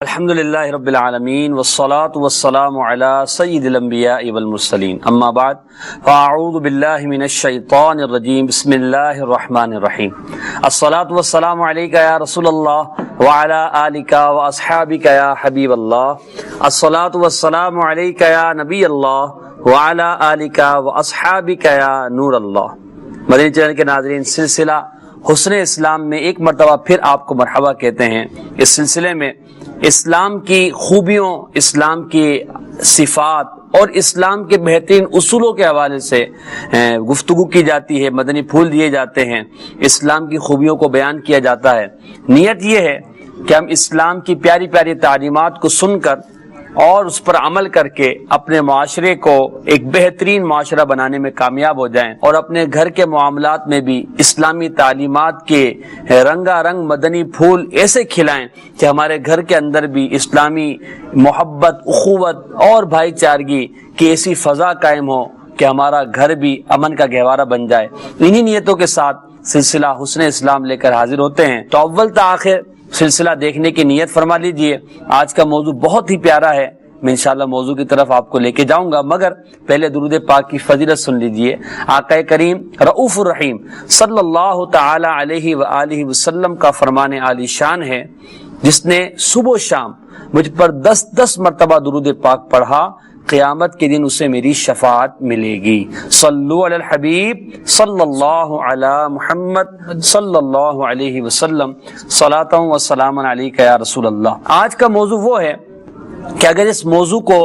الحمدللہ رب العالمین والصلاة والسلام علی سید الانبیاء والمرسلین اما بعد فاعوذ باللہ من الشیطان الرجیم بسم اللہ الرحمن الرحیم الصلاة والسلام علیکہ یا رسول اللہ وعلی آلکہ واصحابکہ یا حبیب اللہ الصلاة والسلام علیکہ یا نبی اللہ وعلی آلکہ واصحابکہ یا نور اللہ۔ مدنی چینل کے ناظرین، سلسلہ حسن اسلام میں ایک مرتبہ پھر آپ کو مرحبا کہتے ہیں۔ اس سلسلے میں اسلام کی خوبیوں، اسلام کی صفات اور اسلام کے بہترین اصولوں کے حوالے سے گفتگو کی جاتی ہے، مدنی پھول دیے جاتے ہیں، اسلام کی خوبیوں کو بیان کیا جاتا ہے۔ نیت یہ ہے کہ ہم اسلام کی پیاری پیاری تعلیمات کو سن کر اور اس پر عمل کر کے اپنے معاشرے کو ایک بہترین معاشرہ بنانے میں کامیاب ہو جائیں، اور اپنے گھر کے معاملات میں بھی اسلامی تعلیمات کے رنگا رنگ مدنی پھول ایسے کھلائیں کہ ہمارے گھر کے اندر بھی اسلامی محبت، اخوت اور بھائی چارگی کی ایسی فضا قائم ہو کہ ہمارا گھر بھی امن کا گہوارہ بن جائے۔ انہی نیتوں کے ساتھ سلسلہ حسن اسلام لے کر حاضر ہوتے ہیں، تو اول تا آخر سلسلہ دیکھنے کی نیت فرما لیجئے۔ آج کا موضوع بہت ہی پیارا ہے، میں انشاءاللہ موضوع کی طرف آپ کو لے کے جاؤں گا، مگر پہلے درود پاک کی فضیلت سن لیجئے۔ آقا کریم رؤوف الرحیم صلی اللہ تعالی علیہ وآلہ وسلم کا فرمان عالی شان ہے، جس نے صبح و شام مجھ پر 10 مرتبہ درود پاک پڑھا، قیامت کے دن اسے میری شفاعت ملے گی۔ صلو علی الحبیب صلی اللہ علی محمد صلی اللہ علیہ وسلم، صلاۃ و سلام علیک یا رسول اللہ۔ آج کا موضوع وہ ہے کہ اگر اس موضوع کو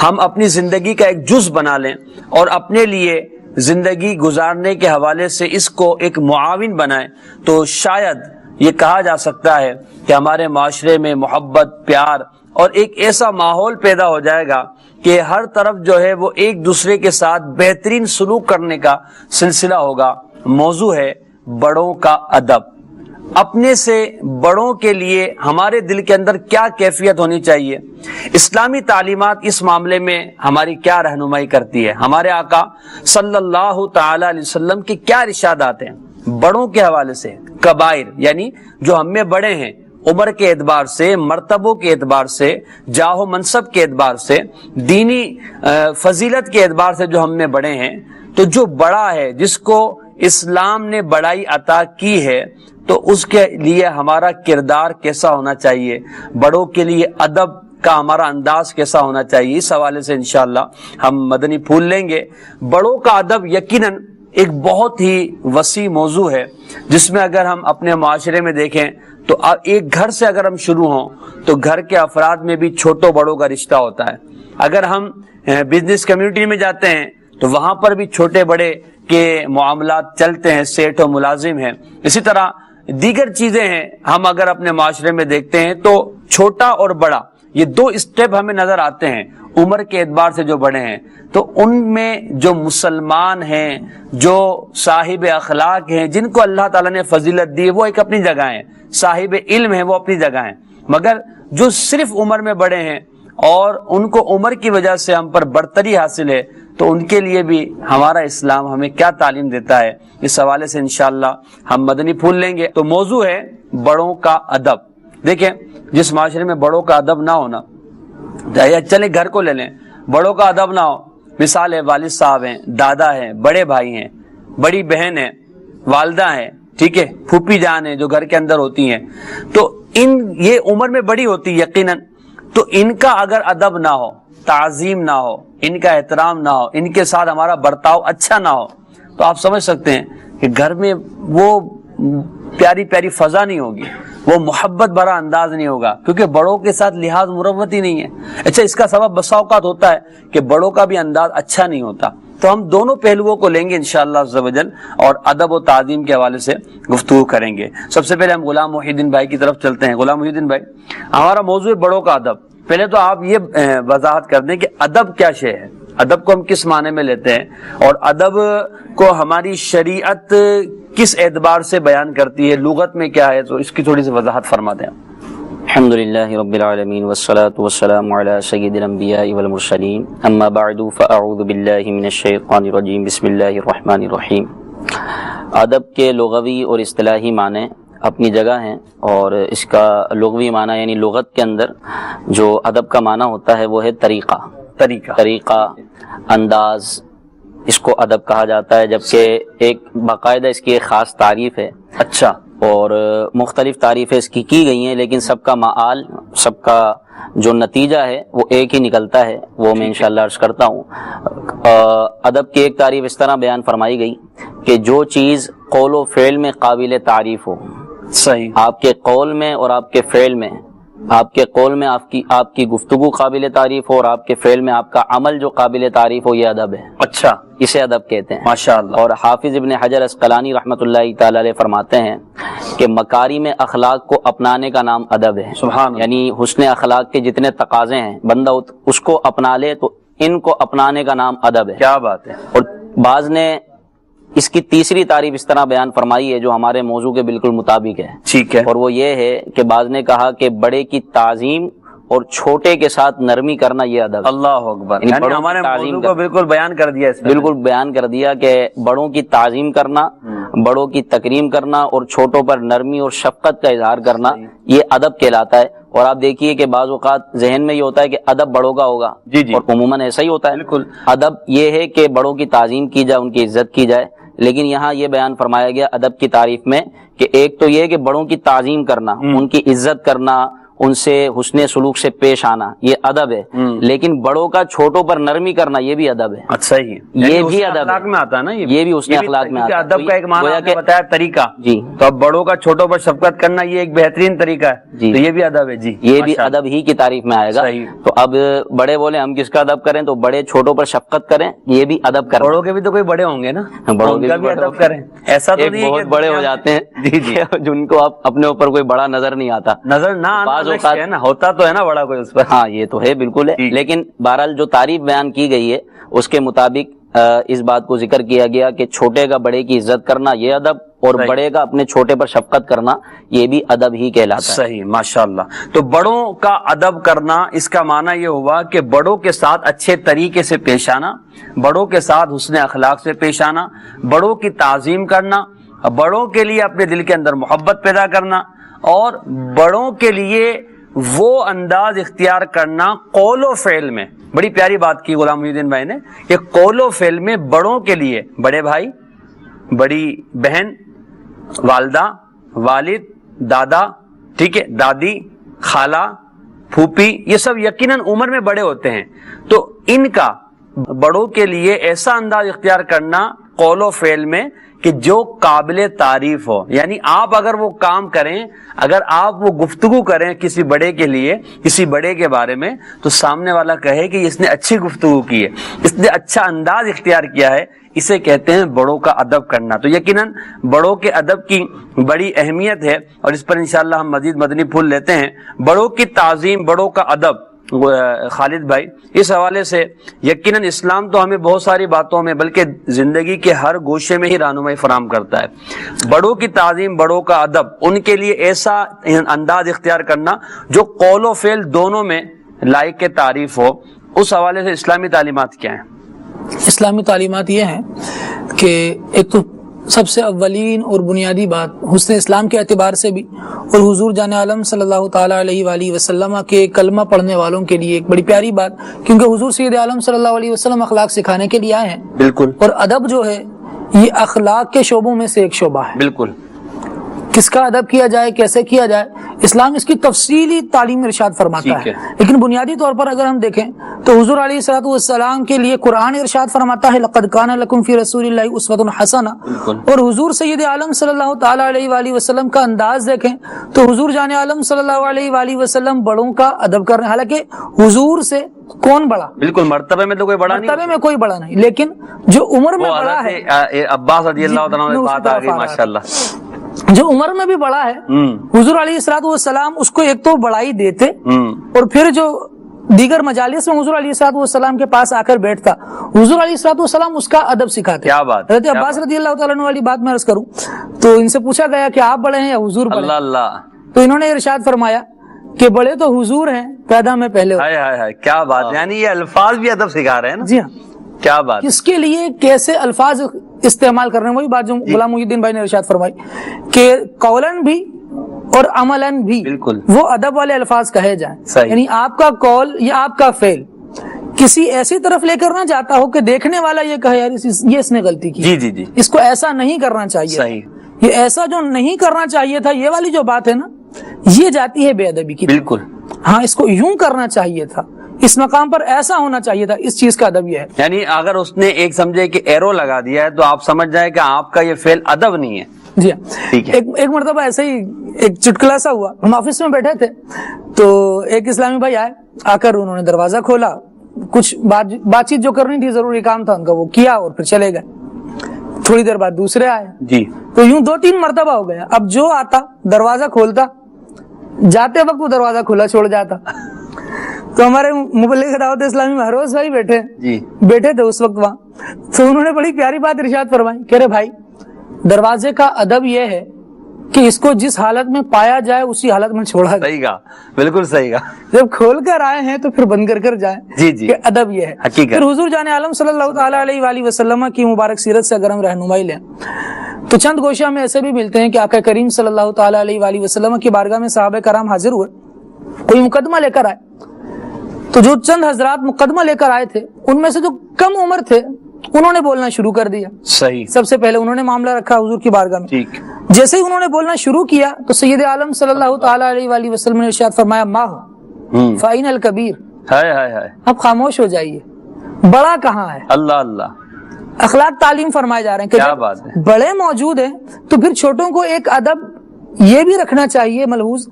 ہم اپنی زندگی کا ایک جز بنا لیں اور اپنے لیے زندگی گزارنے کے حوالے سے اس کو ایک معاون بنائیں، تو شاید یہ کہا جا سکتا ہے کہ ہمارے معاشرے میں محبت، پیار اور ایک ایسا ماحول پیدا ہو جائے گا کہ ہر طرف جو ہے وہ ایک دوسرے کے ساتھ بہترین سلوک کرنے کا سلسلہ ہوگا۔ موضوع ہے بڑوں کا ادب۔ اپنے سے بڑوں کے لیے ہمارے دل کے اندر کیا کیفیت ہونی چاہیے؟ اسلامی تعلیمات اس معاملے میں ہماری کیا رہنمائی کرتی ہے؟ ہمارے آقا صلی اللہ تعالی علیہ وسلم کے کیا ارشادات ہیں بڑوں کے حوالے سے؟ کبائر یعنی جو ہم میں بڑے ہیں، عمر کے اعتبار سے، مرتبوں کے اعتبار سے، جاہ و منصب کے اعتبار سے، دینی فضیلت کے اعتبار سے جو ہم میں بڑے ہیں، تو جو بڑا ہے، جس کو اسلام نے بڑائی عطا کی ہے، تو اس کے لیے ہمارا کردار کیسا ہونا چاہیے، بڑوں کے لیے ادب کا ہمارا انداز کیسا ہونا چاہیے، اس حوالے سے انشاءاللہ ہم مدنی پھول لیں گے۔ بڑوں کا ادب یقیناً ایک بہت ہی وسیع موضوع ہے، جس میں اگر ہم اپنے معاشرے میں دیکھیں تو ایک گھر سے اگر ہم شروع ہوں تو گھر کے افراد میں بھی چھوٹوں بڑوں کا رشتہ ہوتا ہے۔ اگر ہم بزنس کمیونٹی میں جاتے ہیں تو وہاں پر بھی چھوٹے بڑے کے معاملات چلتے ہیں، سیٹ و ملازم ہیں۔ اسی طرح دیگر چیزیں ہیں، ہم اگر اپنے معاشرے میں دیکھتے ہیں تو چھوٹا اور بڑا یہ 2 اسٹیپ ہمیں نظر آتے ہیں عمر کے اعتبار سے جو بڑے ہیں۔ تو ان میں جو مسلمان ہیں، جو صاحب اخلاق ہیں، جن کو اللہ تعالیٰ نے فضیلت دی، وہ ایک اپنی جگہ ہیں، صاحب علم ہیں، وہ اپنی جگہ ہیں۔ مگر جو صرف عمر میں بڑے ہیں اور ان کو عمر کی وجہ سے ہم پر برتری حاصل ہے، تو ان کے لیے بھی ہمارا اسلام ہمیں کیا تعلیم دیتا ہے، اس حوالے سے انشاءاللہ ہم مدنی پھول لیں گے۔ تو موضوع ہے بڑوں کا ادب۔ دیکھیں، جس معاشرے میں بڑوں کا ادب نہ ہونا، چلے گھر کو لے لیں، بڑوں کا ادب نہ ہو، مثال ہے والد صاحب ہیں، دادا ہیں، بڑے بھائی ہیں، بڑی بہن ہیں، والدہ ہیں، ٹھیک ہے، پھوپھی جان ہیں جو گھر کے اندر ہوتی ہیں، تو یہ عمر میں بڑی ہوتی یقیناً، تو ان کا اگر ادب نہ ہو، تعظیم نہ ہو، ان کا احترام نہ ہو، ان کے ساتھ ہمارا برتاؤ اچھا نہ ہو، تو آپ سمجھ سکتے ہیں کہ گھر میں وہ پیاری پیاری فضا نہیں ہوگی، وہ محبت بھرا انداز نہیں ہوگا، کیونکہ بڑوں کے ساتھ لحاظ مروت ہی نہیں ہے۔ اچھا، اس کا سبب بسا اوقات ہوتا ہے کہ بڑوں کا بھی انداز اچھا نہیں ہوتا۔ تو ہم دونوں پہلوؤں کو لیں گے انشاءاللہ عز و جل، اور ادب و تعظیم کے حوالے سے گفتگو کریں گے۔ سب سے پہلے ہم غلام محی الدین بھائی کی طرف چلتے ہیں۔ غلام محی الدین بھائی، ہمارا موضوع ہے بڑوں کا ادب۔ پہلے تو آپ یہ وضاحت کر دیں کہ ادب کیا شے ہے، ادب کو ہم کس معنی میں لیتے ہیں، اور ادب کو ہماری شریعت کس اعتبار سے بیان کرتی ہے، لغت میں کیا ہے، تو اس کی تھوڑی سی وضاحت فرما دیں۔ الحمدللہ رب العالمین والصلاة والسلام علی سید الانبیاء والمرسلین اما بعد فاعوذ باللہ من الشیطان الرجیم بسم اللہ الرحمن الرحیم۔ ادب کے لغوی اور اصطلاحی معنی اپنی جگہ ہیں، اور اس کا لغوی معنی یعنی لغت کے اندر جو ادب کا معنی ہوتا ہے وہ ہے طریقہ، انداز، اس کو ادب کہا جاتا ہے، جبکہ ایک باقاعدہ اس کی ایک خاص تعریف ہے. اچھا. اور مختلف تعریفیں اس کی گئی ہیں، لیکن سب کا معال، سب کا جو نتیجہ ہے وہ ایک ہی نکلتا ہے، وہ میں انشاءاللہ عرض کرتا ہوں. ادب کی ایک تعریف اس طرح بیان فرمائی گئی کہ جو چیز قول و فعل میں قابل تعریف ہو. صحیح. آپ کے قول میں اور آپ کے فعل میں، آپ کے قول میں آپ کی گفتگو قابل تعریف ہو، اور آپ کے فعل میں آپ کا عمل جو قابل تعریف ہو، یہ ادب ہے. اچھا. اسے ادب کہتے ہیں. ماشاءاللہ. اور حافظ ابن حجر اسقلانی رحمۃ اللہ تعالی علیہ فرماتے ہیں کہ مکارم اخلاق کو اپنانے کا نام ادب ہے. سبحان اللہ. یعنی حسن اخلاق کے جتنے تقاضے ہیں بندہ اس کو اپنا لے تو ان کو اپنانے کا نام ادب ہے. کیا بات ہے. اور بعض نے اس کی تیسری تعریف اس طرح بیان فرمائی ہے جو ہمارے موضوع کے بالکل مطابق ہے. ٹھیک ہے. اور وہ یہ ہے کہ بعض نے کہا کہ بڑے کی تعظیم اور چھوٹے کے ساتھ نرمی کرنا یہ ادب. اللہ اکبر. یعنی ہمارے موضوع کو بالکل بیان کر دیا اس میں. بالکل بیان کر دیا کہ بڑوں کی تعظیم کرنا، بڑوں کی تکریم کرنا اور چھوٹوں پر نرمی اور شفقت کا اظہار کرنا یہ ادب کہلاتا ہے. اور آپ دیکھیے کہ بعض اوقات ذہن میں یہ ہوتا ہے کہ ادب بڑوں کا ہوگا. جی جی. اور عموماً ایسا ہی ہوتا ہے. بالکل. ادب یہ ہے کہ بڑوں کی تعظیم کی جائے، ان کی عزت کی جائے. لیکن یہاں یہ بیان فرمایا گیا ادب کی تعریف میں کہ ایک تو یہ کہ بڑوں کی تعظیم کرنا، ان کی عزت کرنا، ان سے حسن سلوک سے پیش آنا، یہ ادب ہے. لیکن بڑوں کا چھوٹوں پر نرمی کرنا یہ بھی ادب ہے. اچھا ہی. یہ بھی ادب میں آتا ہے نا. یہ بھی اس نے اخلاق میں آتا ہے. ادب کا ایک معنی آپ نے بتایا طریقہ. جی. تو اب بڑوں کا چھوٹوں پر شفقت کرنا یہ ایک بہترین طریقہ ہے. جی. تو یہ بھی ادب ہے. جی. یہ بھی ادب ہی کی تعریف میں آئے گا. تو اب بڑے بولے ہم کس کا ادب کریں، تو بڑے چھوٹوں پر شفقت کریں، یہ بھی ادب کریں. بڑوں کے بھی تو کوئی بڑے ہوں گے نا، بڑوں کے بھی ادب کریں. ایسا تو نہیں بہت بڑے ہو جاتے ہیں جی جی جن کو آپ اپنے اوپر کوئی بڑا نظر نہیں آتا، نظر نہ آنا ہوتا تو ہے نا بڑا کوئی اس پر. ہاں یہ تو ہے، بالکل ہے. لیکن بہرحال جو تعریف بیان کی گئی ہے اس کے مطابق اس بات کو ذکر کیا گیا کہ چھوٹے کا بڑے کی عزت کرنا یہ ادب، اور بڑے کا اپنے چھوٹے پر شفقت کرنا یہ بھی ادب ہی کہلاتا ہے. صحیح. ماشاءاللہ. تو بڑوں کا ادب کرنا اس کا معنی یہ ہوا کہ بڑوں کے ساتھ اچھے طریقے سے پیش آنا، بڑوں کے ساتھ حسن اخلاق سے پیش آنا، بڑوں کی تعظیم کرنا، بڑوں کے لیے اپنے دل کے اندر محبت پیدا کرنا، اور بڑوں کے لیے وہ انداز اختیار کرنا قول و فعل میں. بڑی پیاری بات کی غلام محی الدین بھائی نے کہ قول و فعل میں بڑوں کے لیے، بڑے بھائی، بڑی بہن، والدہ، والد، دادا، ٹھیک ہے، دادی، خالہ، پھوپھی، یہ سب یقیناً عمر میں بڑے ہوتے ہیں. تو ان کا بڑوں کے لیے ایسا انداز اختیار کرنا قول و فعل میں کہ جو قابل تعریف ہو. یعنی آپ اگر وہ کام کریں، اگر آپ وہ گفتگو کریں کسی بڑے کے لیے، کسی بڑے کے بارے میں، تو سامنے والا کہے کہ اس نے اچھی گفتگو کی ہے، اس نے اچھا انداز اختیار کیا ہے. اسے کہتے ہیں بڑوں کا ادب کرنا. تو یقیناً بڑوں کے ادب کی بڑی اہمیت ہے، اور اس پر انشاءاللہ ہم مزید مدنی پھول لیتے ہیں. بڑوں کی تعظیم، بڑوں کا ادب. خالد بھائی، اس حوالے سے یقیناً اسلام تو ہمیں بہت ساری باتوں میں بلکہ زندگی کے ہر گوشے میں ہی رہنمائی فراہم کرتا ہے. بڑوں کی تعظیم، بڑوں کا ادب، ان کے لیے ایسا انداز اختیار کرنا جو قول و فعل دونوں میں لائق کے تعریف ہو. اس حوالے سے اسلامی تعلیمات کیا ہیں؟ اسلامی تعلیمات یہ ہیں کہ ایک تو سب سے اولین اور بنیادی بات حسن اسلام کے اعتبار سے بھی، اور حضور جان عالم صلی اللہ تعالیٰ علیہ وآلہ وسلم کے کلمہ پڑھنے والوں کے لیے ایک بڑی پیاری بات، کیونکہ حضور سید عالم صلی اللہ علیہ وسلم اخلاق سکھانے کے لیے آئے ہیں. بالکل. اور ادب جو ہے یہ اخلاق کے شعبوں میں سے ایک شعبہ ہے. بالکل. کس کا ادب کیا جائے، کیسے کیا جائے، اسلام اس کی تفصیلی تعلیم ارشاد فرماتا ہے. لیکن بنیادی طور پر اگر ہم دیکھیں تو حضور علیہ الصلوۃ والسلام کے لیے قرآن ارشاد فرماتا ہے لقد کان لکم فی رسول اللہ اسوۃ حسنہ. اور حضور سید عالم صلی اللہ تعالیٰ علیہ وآلہ وسلم کا انداز دیکھیں تو حضور جان عالم صلی اللہ علیہ وآلہ وسلم بڑوں کا ادب کر رہے ہیں. حالانکہ حضور سے کون بڑا؟ بالکل مرتبے میں تو کوئی بڑا نہیں، مرتبے میں کوئی بڑا نہیں، لیکن جو عمر میں بڑا ہے، عباس رضی اللہ تعالیٰ عنہ بات آ گئی ماشاءاللہ، جو عمر میں بھی بڑا ہے، حضور علیہ الصلوۃ والسلام اس کو ایک تو بڑائی دیتے، اور پھر جو دیگر مجالس میں حضور علیہ الصلوۃ والسلام کے پاس آ کر بیٹھتا، حضور علیہ الصلوۃ والسلام اس کا ادب سکھاتے. کیا بات. حضرت عباس رضی اللہ تعالیٰ عنہ والی بات میں عرض کروں تو ان سے پوچھا گیا کہ آپ بڑے ہیں یا حضور بڑے؟ اللہ. تو انہوں نے ارشاد فرمایا کہ بڑے تو حضور ہیں، پیدا میں پہلے. کیا بات. یعنی یہ الفاظ بھی ادب سکھا رہے ہیں نا. جی ہاں. کیا بات، کس کے لیے کیسے الفاظ استعمال کر رہے ہیں. وہی بات جو غلام محی الدین بھائی نے ارشاد فرمائی کہ قولن بھی اور عملاً بھی بالکل وہ ادب والے الفاظ کہے جائیں. صحیح. یعنی آپ کا قول یا آپ کا فعل کسی ایسی طرف لے کر نہ جاتا ہو کہ دیکھنے والا یہ کہے یار یہ اس نے غلطی کی. جی جی جی اس کو ایسا نہیں کرنا چاہیے. صحیح. یہ ایسا جو نہیں کرنا چاہیے تھا، یہ والی جو بات ہے نا، یہ جاتی ہے بے ادبی کی. بالکل. ہاں، اس کو یوں کرنا چاہیے تھا، اس مقام پر ایسا ہونا چاہیے تھا. اس چیز کا ادب یہ ہے. یعنی اگر اس نے ایک سمجھے کہ ایرو لگا دیا ہے تو آپ سمجھ جائیں کہ آپ کا یہ فعل ادب نہیں ہے. جی ہاں. ٹھیک ہے. ایک مرتبہ ایسے ہی ایک چٹکلا سا ہوا. ہم آفس میں بیٹھے تھے تو ایک اسلامی بھائی آئے، آ کر انہوں نے دروازہ کھولا، کچھ بات چیت جو کرنی تھی، ضروری کام تھا ان کا، وہ کیا اور پھر چلے گئے. تھوڑی دیر بعد دوسرے آئے جی. تو یوں 2-3 مرتبہ ہو گیا. اب جو آتا دروازہ کھولتا، جاتے وقت وہ دروازہ کھلا چھوڑ جاتا. تو ہمارے مبلغ دعوت اسلامی مہروز بھائی بیٹھے تھے اس وقت وہاں. تو انہوں نے بڑی پیاری بات ارشاد فرمائی کہ رے بھائی، دروازے کا ادب یہ ہے کہ اس کو جس حالت میں پایا جائے اسی حالت میں چھوڑا جائے. صحیح کہا، بالکل صحیح کہا. جب کھول کر آئے ہیں تو پھر بند کر جائیں. جی جی. کہ ادب یہ ہے. پھر حضور جان عالم صلی اللہ تعالیٰ علیہ وآلہ وسلم کی مبارک سیرت سے اگر ہم رہنمائی لیں تو چند گوشہ میں ایسے بھی ملتے ہیں کہ آقا کریم صلی اللہ تعالیٰ علیہ وآلہ وسلم کی بارگاہ میں صحابہ کرام حاضر ہوئے، کوئی مقدمہ لے کر آئے. تو جو چند حضرات مقدمہ لے کر آئے تھے، ان میں سے جو کم عمر تھے انہوں نے بولنا شروع کر دیا. صحیح. سب سے پہلے انہوں نے معاملہ رکھا حضور کی بارگاہ میں. ٹھیک. جیسے ہی انہوں نے بولنا شروع کیا تو سید عالم صلی اللہ تعالیٰ علیہ وآلہ وسلم نے ارشاد فرمایا ماہ فائن الکبیر. ہائے ہائے ہائے. اب خاموش ہو جائیے، بڑا کہاں ہے. اللہ اللہ. اخلاق تعلیم فرمائے جا رہے ہیں کہ کیا بات ہے. بڑے موجود ہیں تو پھر چھوٹوں کو ایک ادب یہ بھی رکھنا چاہیے ملحوظ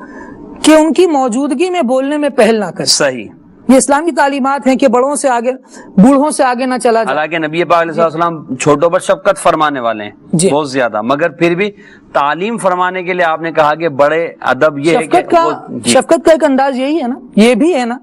کہ ان کی موجودگی میں بولنے میں پہل نہ کریں. صحیح. یہ اسلامی تعلیمات ہیں کہ بڑوں سے آگے، بوڑھوں سے آگے نہ چلا جائے. حالانکہ نبی پاک علیہ السلام چھوٹوں پر شفقت فرمانے والے ہیں جی. بہت زیادہ، مگر پھر بھی تعلیم فرمانے کے لیے آپ نے کہا کہ بڑے ادب یہ ہے کہ شفقت کا ایک انداز یہی ہے نا، یہ بھی ہے نا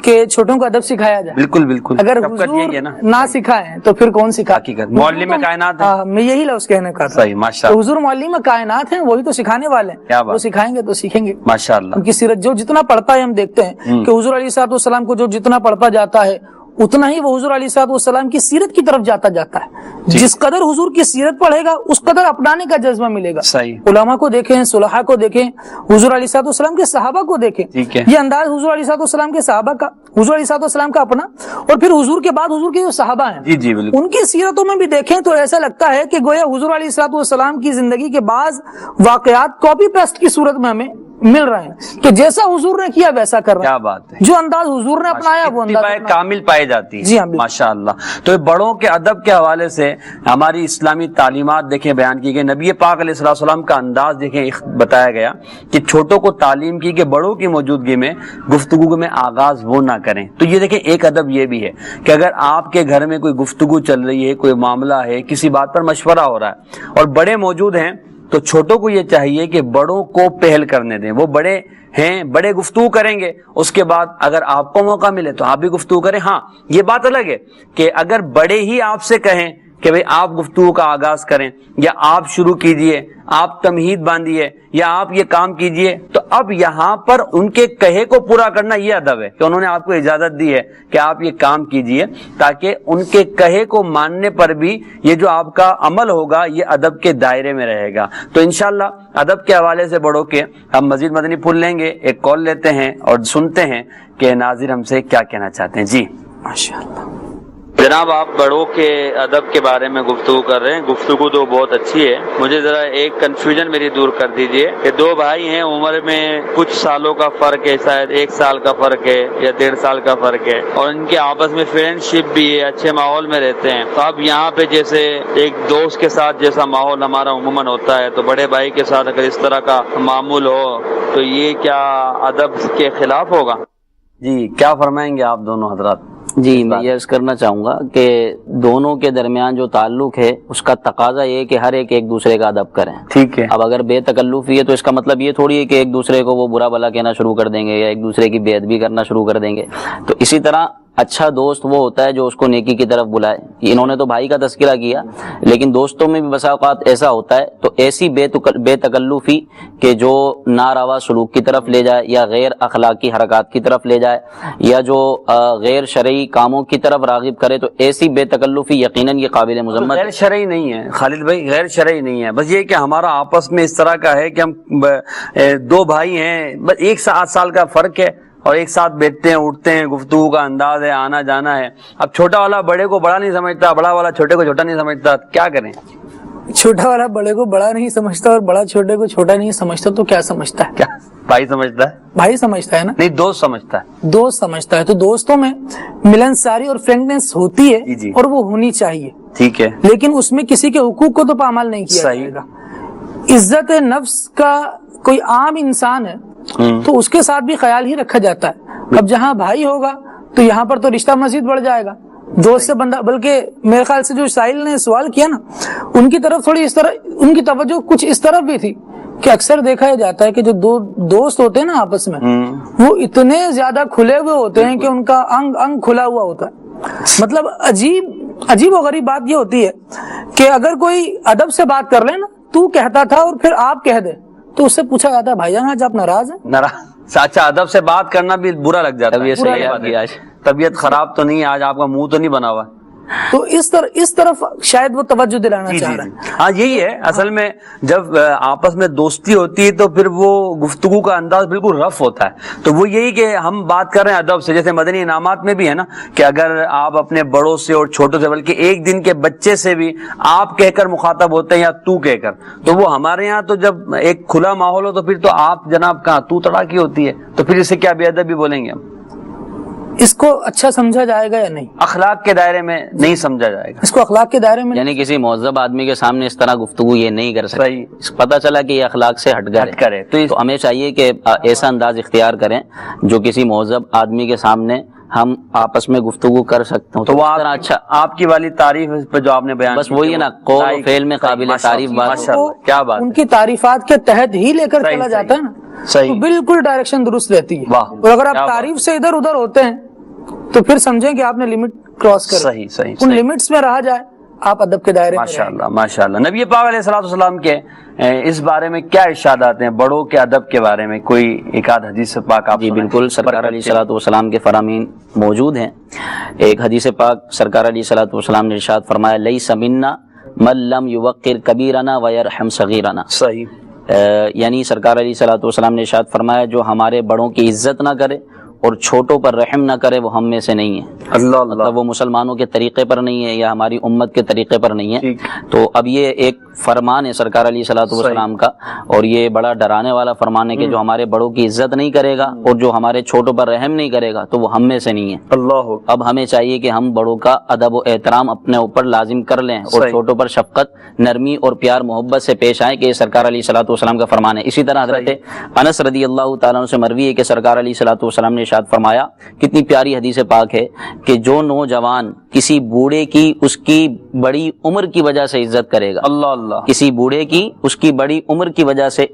کہ چھوٹوں کو ادب سکھایا جائے. بالکل بالکل. اگر حضور نہ سکھائیں تو پھر کون سکھائے. معلم کائنات ہے. میں یہی لفظ کہنے کا تھا. صحیح. ماشاء اللہ. حضور معلم کائنات ہیں، وہی تو سکھانے والے ہیں. وہ سکھائیں گے تو سیکھیں گے. ماشاء اللہ. ان کی سیرت جو جتنا پڑھتا ہے، ہم دیکھتے ہیں کہ حضور علیہ الصلوۃ والسلام کو جو جتنا پڑھتا جاتا ہے اتنا ہی وہ حضور علیہ الصلوۃ والسلام کی سیرت کی طرف جاتا ہے. جس قدر حضور کی سیرت پڑھے گا اس قدر اپنانے کا جذبہ ملے گا. صحیح. علماء کو دیکھیں، صلحاء کو دیکھیں، حضور علیہ الصلوۃ والسلام کے صحابہ کو دیکھیں. یہ انداز حضور علیہ الصلوۃ والسلام کے صحابہ کا، حضور علیہ الصلوۃ والسلام کا اپنا، اور پھر حضور کے بعد حضور کے جو صحابہ ہیں جی بالکل، ان کی سیرتوں میں بھی دیکھیں تو ایسا لگتا ہے کہ گویا حضور علیہ الصلوۃ والسلام کی زندگی کے بعض واقعات کاپی پیسٹ کی صورت میں ہمیں مل رہے ہیں کہ جیسا حضور نے کیا ویسا کر رہے ہیں. کیا بات ہے. جو انداز حضور نے اپنایا وہ انداز کامل پائی جاتی ہے. جی ہاں ماشاء اللہ. تو بڑوں کے ادب کے حوالے سے ہماری اسلامی تعلیمات دیکھیں بیان کی گئی. نبی پاک علیہ السلام کا انداز دیکھیں بتایا گیا کہ چھوٹوں کو تعلیم کی کہ بڑوں کی موجودگی میں گفتگو میں آغاز وہ نہ کریں. تو یہ دیکھیں ایک ادب یہ بھی ہے کہ اگر آپ کے گھر میں کوئی گفتگو چل رہی ہے، کوئی معاملہ ہے، کسی بات پر مشورہ ہو رہا ہے اور بڑے موجود ہیں تو چھوٹوں کو یہ چاہیے کہ بڑوں کو پہل کرنے دیں. وہ بڑے ہیں، بڑے گفتگو کریں گے، اس کے بعد اگر آپ کو موقع ملے تو آپ بھی گفتگو کریں. ہاں یہ بات الگ ہے کہ اگر بڑے ہی آپ سے کہیں کہ بھئی آپ گفتگو کا آغاز کریں یا آپ شروع کیجئے، آپ تمہید باندھیے یا آپ یہ کام کیجئے، تو اب یہاں پر ان کے کہے کو پورا کرنا یہ ادب ہے کہ انہوں نے آپ کو اجازت دی ہے کہ آپ یہ کام کیجئے، تاکہ ان کے کہے کو ماننے پر بھی یہ جو آپ کا عمل ہوگا یہ ادب کے دائرے میں رہے گا. تو انشاءاللہ ادب کے حوالے سے بڑوں کے ہم مزید مدنی پھول لیں گے. ایک کال لیتے ہیں اور سنتے ہیں کہ ناظر ہم سے کیا کہنا چاہتے ہیں. جی ماشاءاللہ. جناب آپ بڑوں کے ادب کے بارے میں گفتگو کر رہے ہیں. گفتگو تو بہت اچھی ہے. مجھے ذرا ایک کنفیوژن میری دور کر دیجئے کہ دو بھائی ہیں، عمر میں کچھ سالوں کا فرق ہے، شاید 1 سال کا فرق ہے یا 1.5 سال کا فرق ہے، اور ان کے آپس میں فرینڈ شپ بھی ہے، اچھے ماحول میں رہتے ہیں. تو اب یہاں پہ جیسے ایک دوست کے ساتھ جیسا ماحول ہمارا عموماً ہوتا ہے، تو بڑے بھائی کے ساتھ اگر اس طرح کا معمول ہو تو یہ کیا ادب کے خلاف ہوگا؟ جی کیا فرمائیں گے آپ دونوں حضرات؟ جی میں یہ عرض کرنا چاہوں گا کہ دونوں کے درمیان جو تعلق ہے اس کا تقاضا یہ ہے کہ ہر ایک دوسرے کا ادب کریں. ٹھیک ہے. اب اگر بے تکلفی ہے تو اس کا مطلب یہ تھوڑی ہے کہ ایک دوسرے کو وہ برا بھلا کہنا شروع کر دیں گے یا ایک دوسرے کی بے ادبی کرنا شروع کر دیں گے. تو اسی طرح اچھا دوست وہ ہوتا ہے جو اس کو نیکی کی طرف بلائے. انہوں نے تو بھائی کا تذکرہ کیا، لیکن دوستوں میں بھی بسا اوقات ایسا ہوتا ہے تو ایسی بے تکلفی کہ جو ناروا سلوک کی طرف لے جائے یا غیر اخلاقی حرکات کی طرف لے جائے یا جو غیر شرعی کاموں کی طرف راغب کرے، تو ایسی بے تکلفی یقیناً یہ قابل مذمت ہے. غیر شرعی نہیں ہے خالد بھائی، غیر شرعی نہیں ہے، بس یہ کہ ہمارا آپس میں اس طرح کا ہے کہ ہم دو بھائی ہیں، بس 1 سال کا فرق ہے اور ایک ساتھ بیٹھتے ہیں اٹھتے ہیں، گفتگو کا انداز ہے، آنا جانا ہے. اب چھوٹا والا بڑے کو بڑا نہیں سمجھتا، بڑا والا چھوٹے کو چھوٹا نہیں سمجھتا، کیا کریں؟ چھوٹا والا بڑے کو بڑا نہیں سمجھتا اور بڑا چھوٹے کو چھوٹا نہیں سمجھتا تو کیا سمجھتا ہے؟ کیا بھائی سمجھتا ہے؟ بھائی سمجھتا ہے نا، نہیں دوست سمجھتا ہے. دوست سمجھتا ہے. تو دوستوں میں ملنساری اور فرینکنیس ہوتی ہے جی. اور وہ ہونی چاہیے، ٹھیک ہے، لیکن اس میں کسی کے حقوق کو تو پامال نہیں کیا صحیح. جائے گا. عزت نفس کا کوئی عام انسان ہے تو اس کے ساتھ بھی خیال ہی رکھا جاتا ہے. اب جہاں بھائی ہوگا تو یہاں پر تو رشتہ مزید بڑھ جائے گا. دوست سے بندہ، بلکہ میرے خیال سے جو سائل نے سوال کیا نا، ان کی طرف تھوڑی اس طرح، ان کی توجہ کچھ اس طرف بھی تھی کہ اکثر دیکھا جاتا ہے کہ جو دو دوست ہوتے ہیں نا آپس میں، وہ اتنے زیادہ کھلے ہوئے ہوتے ہیں کہ ان کا انگ انگ کھلا ہوا ہوتا ہے. مطلب عجیب و غریب بات یہ ہوتی ہے کہ اگر کوئی ادب سے بات کر لے نا، تو کہتا تھا اور پھر آپ کہہ دے، تو اس سے پوچھا جاتا ہے بھائی جان آج آپ ناراض ہیں؟ اچھا ادب سے بات کرنا بھی برا لگ جاتا ہے. صحیح بات ہے. طبیعت خراب تو نہیں ہے آج، آپ کا منہ تو نہیں بنا ہوا؟ تو اس طرف شاید وہ توجہ دلانا چاہ رہا ہے. ہاں یہی ہے اصل میں، جب آپس میں دوستی ہوتی ہے تو پھر وہ گفتگو کا انداز بالکل رف ہوتا ہے. تو وہ یہی کہ ہم بات کر رہے ہیں ادب سے، جیسے مدنی انعامات میں بھی ہے نا کہ اگر آپ اپنے بڑوں سے اور چھوٹوں سے، بلکہ ایک دن کے بچے سے بھی آپ کہہ کر مخاطب ہوتے ہیں یا تو کہہ کر، تو وہ ہمارے یہاں تو جب ایک کھلا ماحول ہو تو پھر تو آپ جناب کہاں تو تڑا کی ہوتی ہے، تو پھر اسے کیا بے ادب بھی بولیں گے ہم؟ اس کو اچھا سمجھا جائے گا یا نہیں؟ اخلاق کے دائرے میں نہیں سمجھا جائے گا. اس کو اخلاق کے دائرے میں، یعنی کسی مہذب آدمی کے سامنے اس طرح گفتگو یہ نہیں کر سکتے. پتہ چلا کہ یہ اخلاق سے ہٹ کرے تو ہمیں چاہیے کہ ایسا انداز اختیار کریں جو کسی مہذب آدمی کے سامنے ہم آپس میں گفتگو کر سکتے ہوں. تو وہ اچھا آپ کی والی تعریف پہ جو آپ نے بیان، بس وہی ہے نا، قول و فعل میں قابل تعریف بات. کیا بات، ان کی تعریفات کے تحت ہی لے کر چلا جاتا ہے نا، تو بالکل ڈائریکشن درست رہتی ہے. اور اگر آپ تعریف سے ادھر ادھر ہوتے ہیں تو پھر سمجھیں کہ آپ نے لمٹ کراس کر، صحیح ان لمٹس میں رہا جائے، آپ ادب کے دائرے میں. ماشاءاللہ ماشاءاللہ. نبی پاک علیہ الصلوۃ والسلام کے اس بارے میں کیا ارشادات ہیں بڑوں کے ادب کے بارے میں؟ کوئی ایک آدھ حدیث پاک آپ؟ جی بالکل، سرکار علیہ الصلوۃ والسلام کے فرامین موجود ہیں. ایک حدیث پاک سرکار علیہ الصلوۃ والسلام نے ارشاد فرمایا، لیس منا من لم یوقر کبیرنا ویرحم صغیرنا. صحیح. یعنی سرکار علیہ الصلوۃ والسلام نے ارشاد فرمایا جو ہمارے بڑوں کی عزت نہ کرے اور چھوٹوں پر رحم نہ کرے وہ ہم میں سے نہیں ہے. اللہ مطلب وہ مسلمانوں کے طریقے پر نہیں ہے یا ہماری امت کے طریقے پر نہیں ہے. تو اب یہ ایک فرمان ہے سرکار علیہ الصلوۃ والسلام کا، اور یہ بڑا ڈرانے والا فرمان ہے کہ جو ہمارے بڑوں کی عزت نہیں کرے گا اور جو ہمارے چھوٹوں پر رحم نہیں کرے گا تو وہ ہم میں سے نہیں ہے. اللہ. اب ہمیں چاہیے کہ ہم بڑوں کا ادب و احترام اپنے اوپر لازم کر لیں اور چھوٹوں پر شفقت، نرمی اور پیار محبت سے پیش آئیں، کہ یہ سرکار علیہ الصلوۃ والسلام کا فرمان ہے. اسی طرح حضرت انس رضی اللہ تعالیٰ عنہ سے مروی ہے کہ سرکار علیہ الصلوۃ والسلام نے ارشاد فرمایا، کتنی پیاری حدیث پاک ہے، کہ جو نوجوان کسی بوڑھے کی اس کی بڑی عمر کی وجہ سے عزت کرے گا، اللہ اللہ، کسی بوڑھے کی اس کی بڑی عمر کی وجہ سے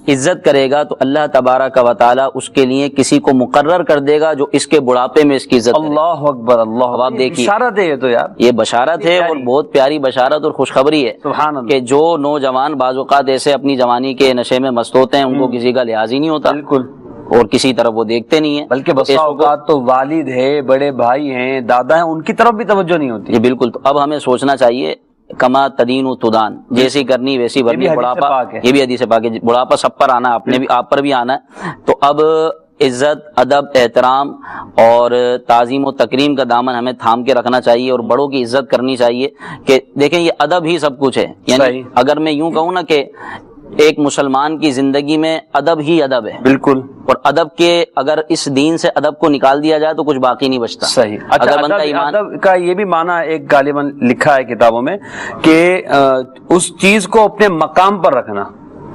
عزت کرے گا تو اللہ تبارک و تعالی اس کے لیے کسی کو مقرر کر دے گا جو اس کے بڑھاپے میں اس کی عزت کرے. اللہ اکبر. اللہ. آپ دیکھیے بشارت ہے یہ تو یار، یہ بشارت ہے اور بہت پیاری بشارت اور خوشخبری ہے. سبحان اللہ. کہ جو نوجوان بعض اوقات ایسے اپنی جوانی کے نشے میں مست ہوتے ہیں ان کو کسی کا لحاظ ہی نہیں ہوتا، بالکل، اور کسی طرف وہ دیکھتے نہیں ہیں، بلکہ بسا اوقات تو والد ہے، بڑے بھائی ہیں، دادا ہیں، ان کی طرف بھی توجہ نہیں ہوتی. یہ بالکل. تو اب ہمیں سوچنا چاہیے کما تدین و تدان، جیسی کرنی ویسی بھرنی. بڑھاپا یہ بھی حدیث پاک ہے، بڑھاپا سب پر آنا، آپ نے بھی، آپ پر بھی آنا ہے. تو اب عزت، ادب، احترام اور تعظیم و تکریم کا دامن ہمیں تھام کے رکھنا چاہیے اور بڑوں کی عزت کرنی چاہیے. کہ دیکھیں یہ ادب ہی سب کچھ ہے. یعنی اگر میں یوں کہوں نا کہ ایک مسلمان کی زندگی میں ادب ہی ادب ہے، بالکل. اور ادب کے اگر اس دین سے ادب کو نکال دیا جائے تو کچھ باقی نہیں بچتا. صحیح. اگر بندہ ایمان، ادب کا یہ بھی معنی ایک غالباً لکھا ہے کتابوں میں کہ اس چیز کو اپنے مقام پر رکھنا،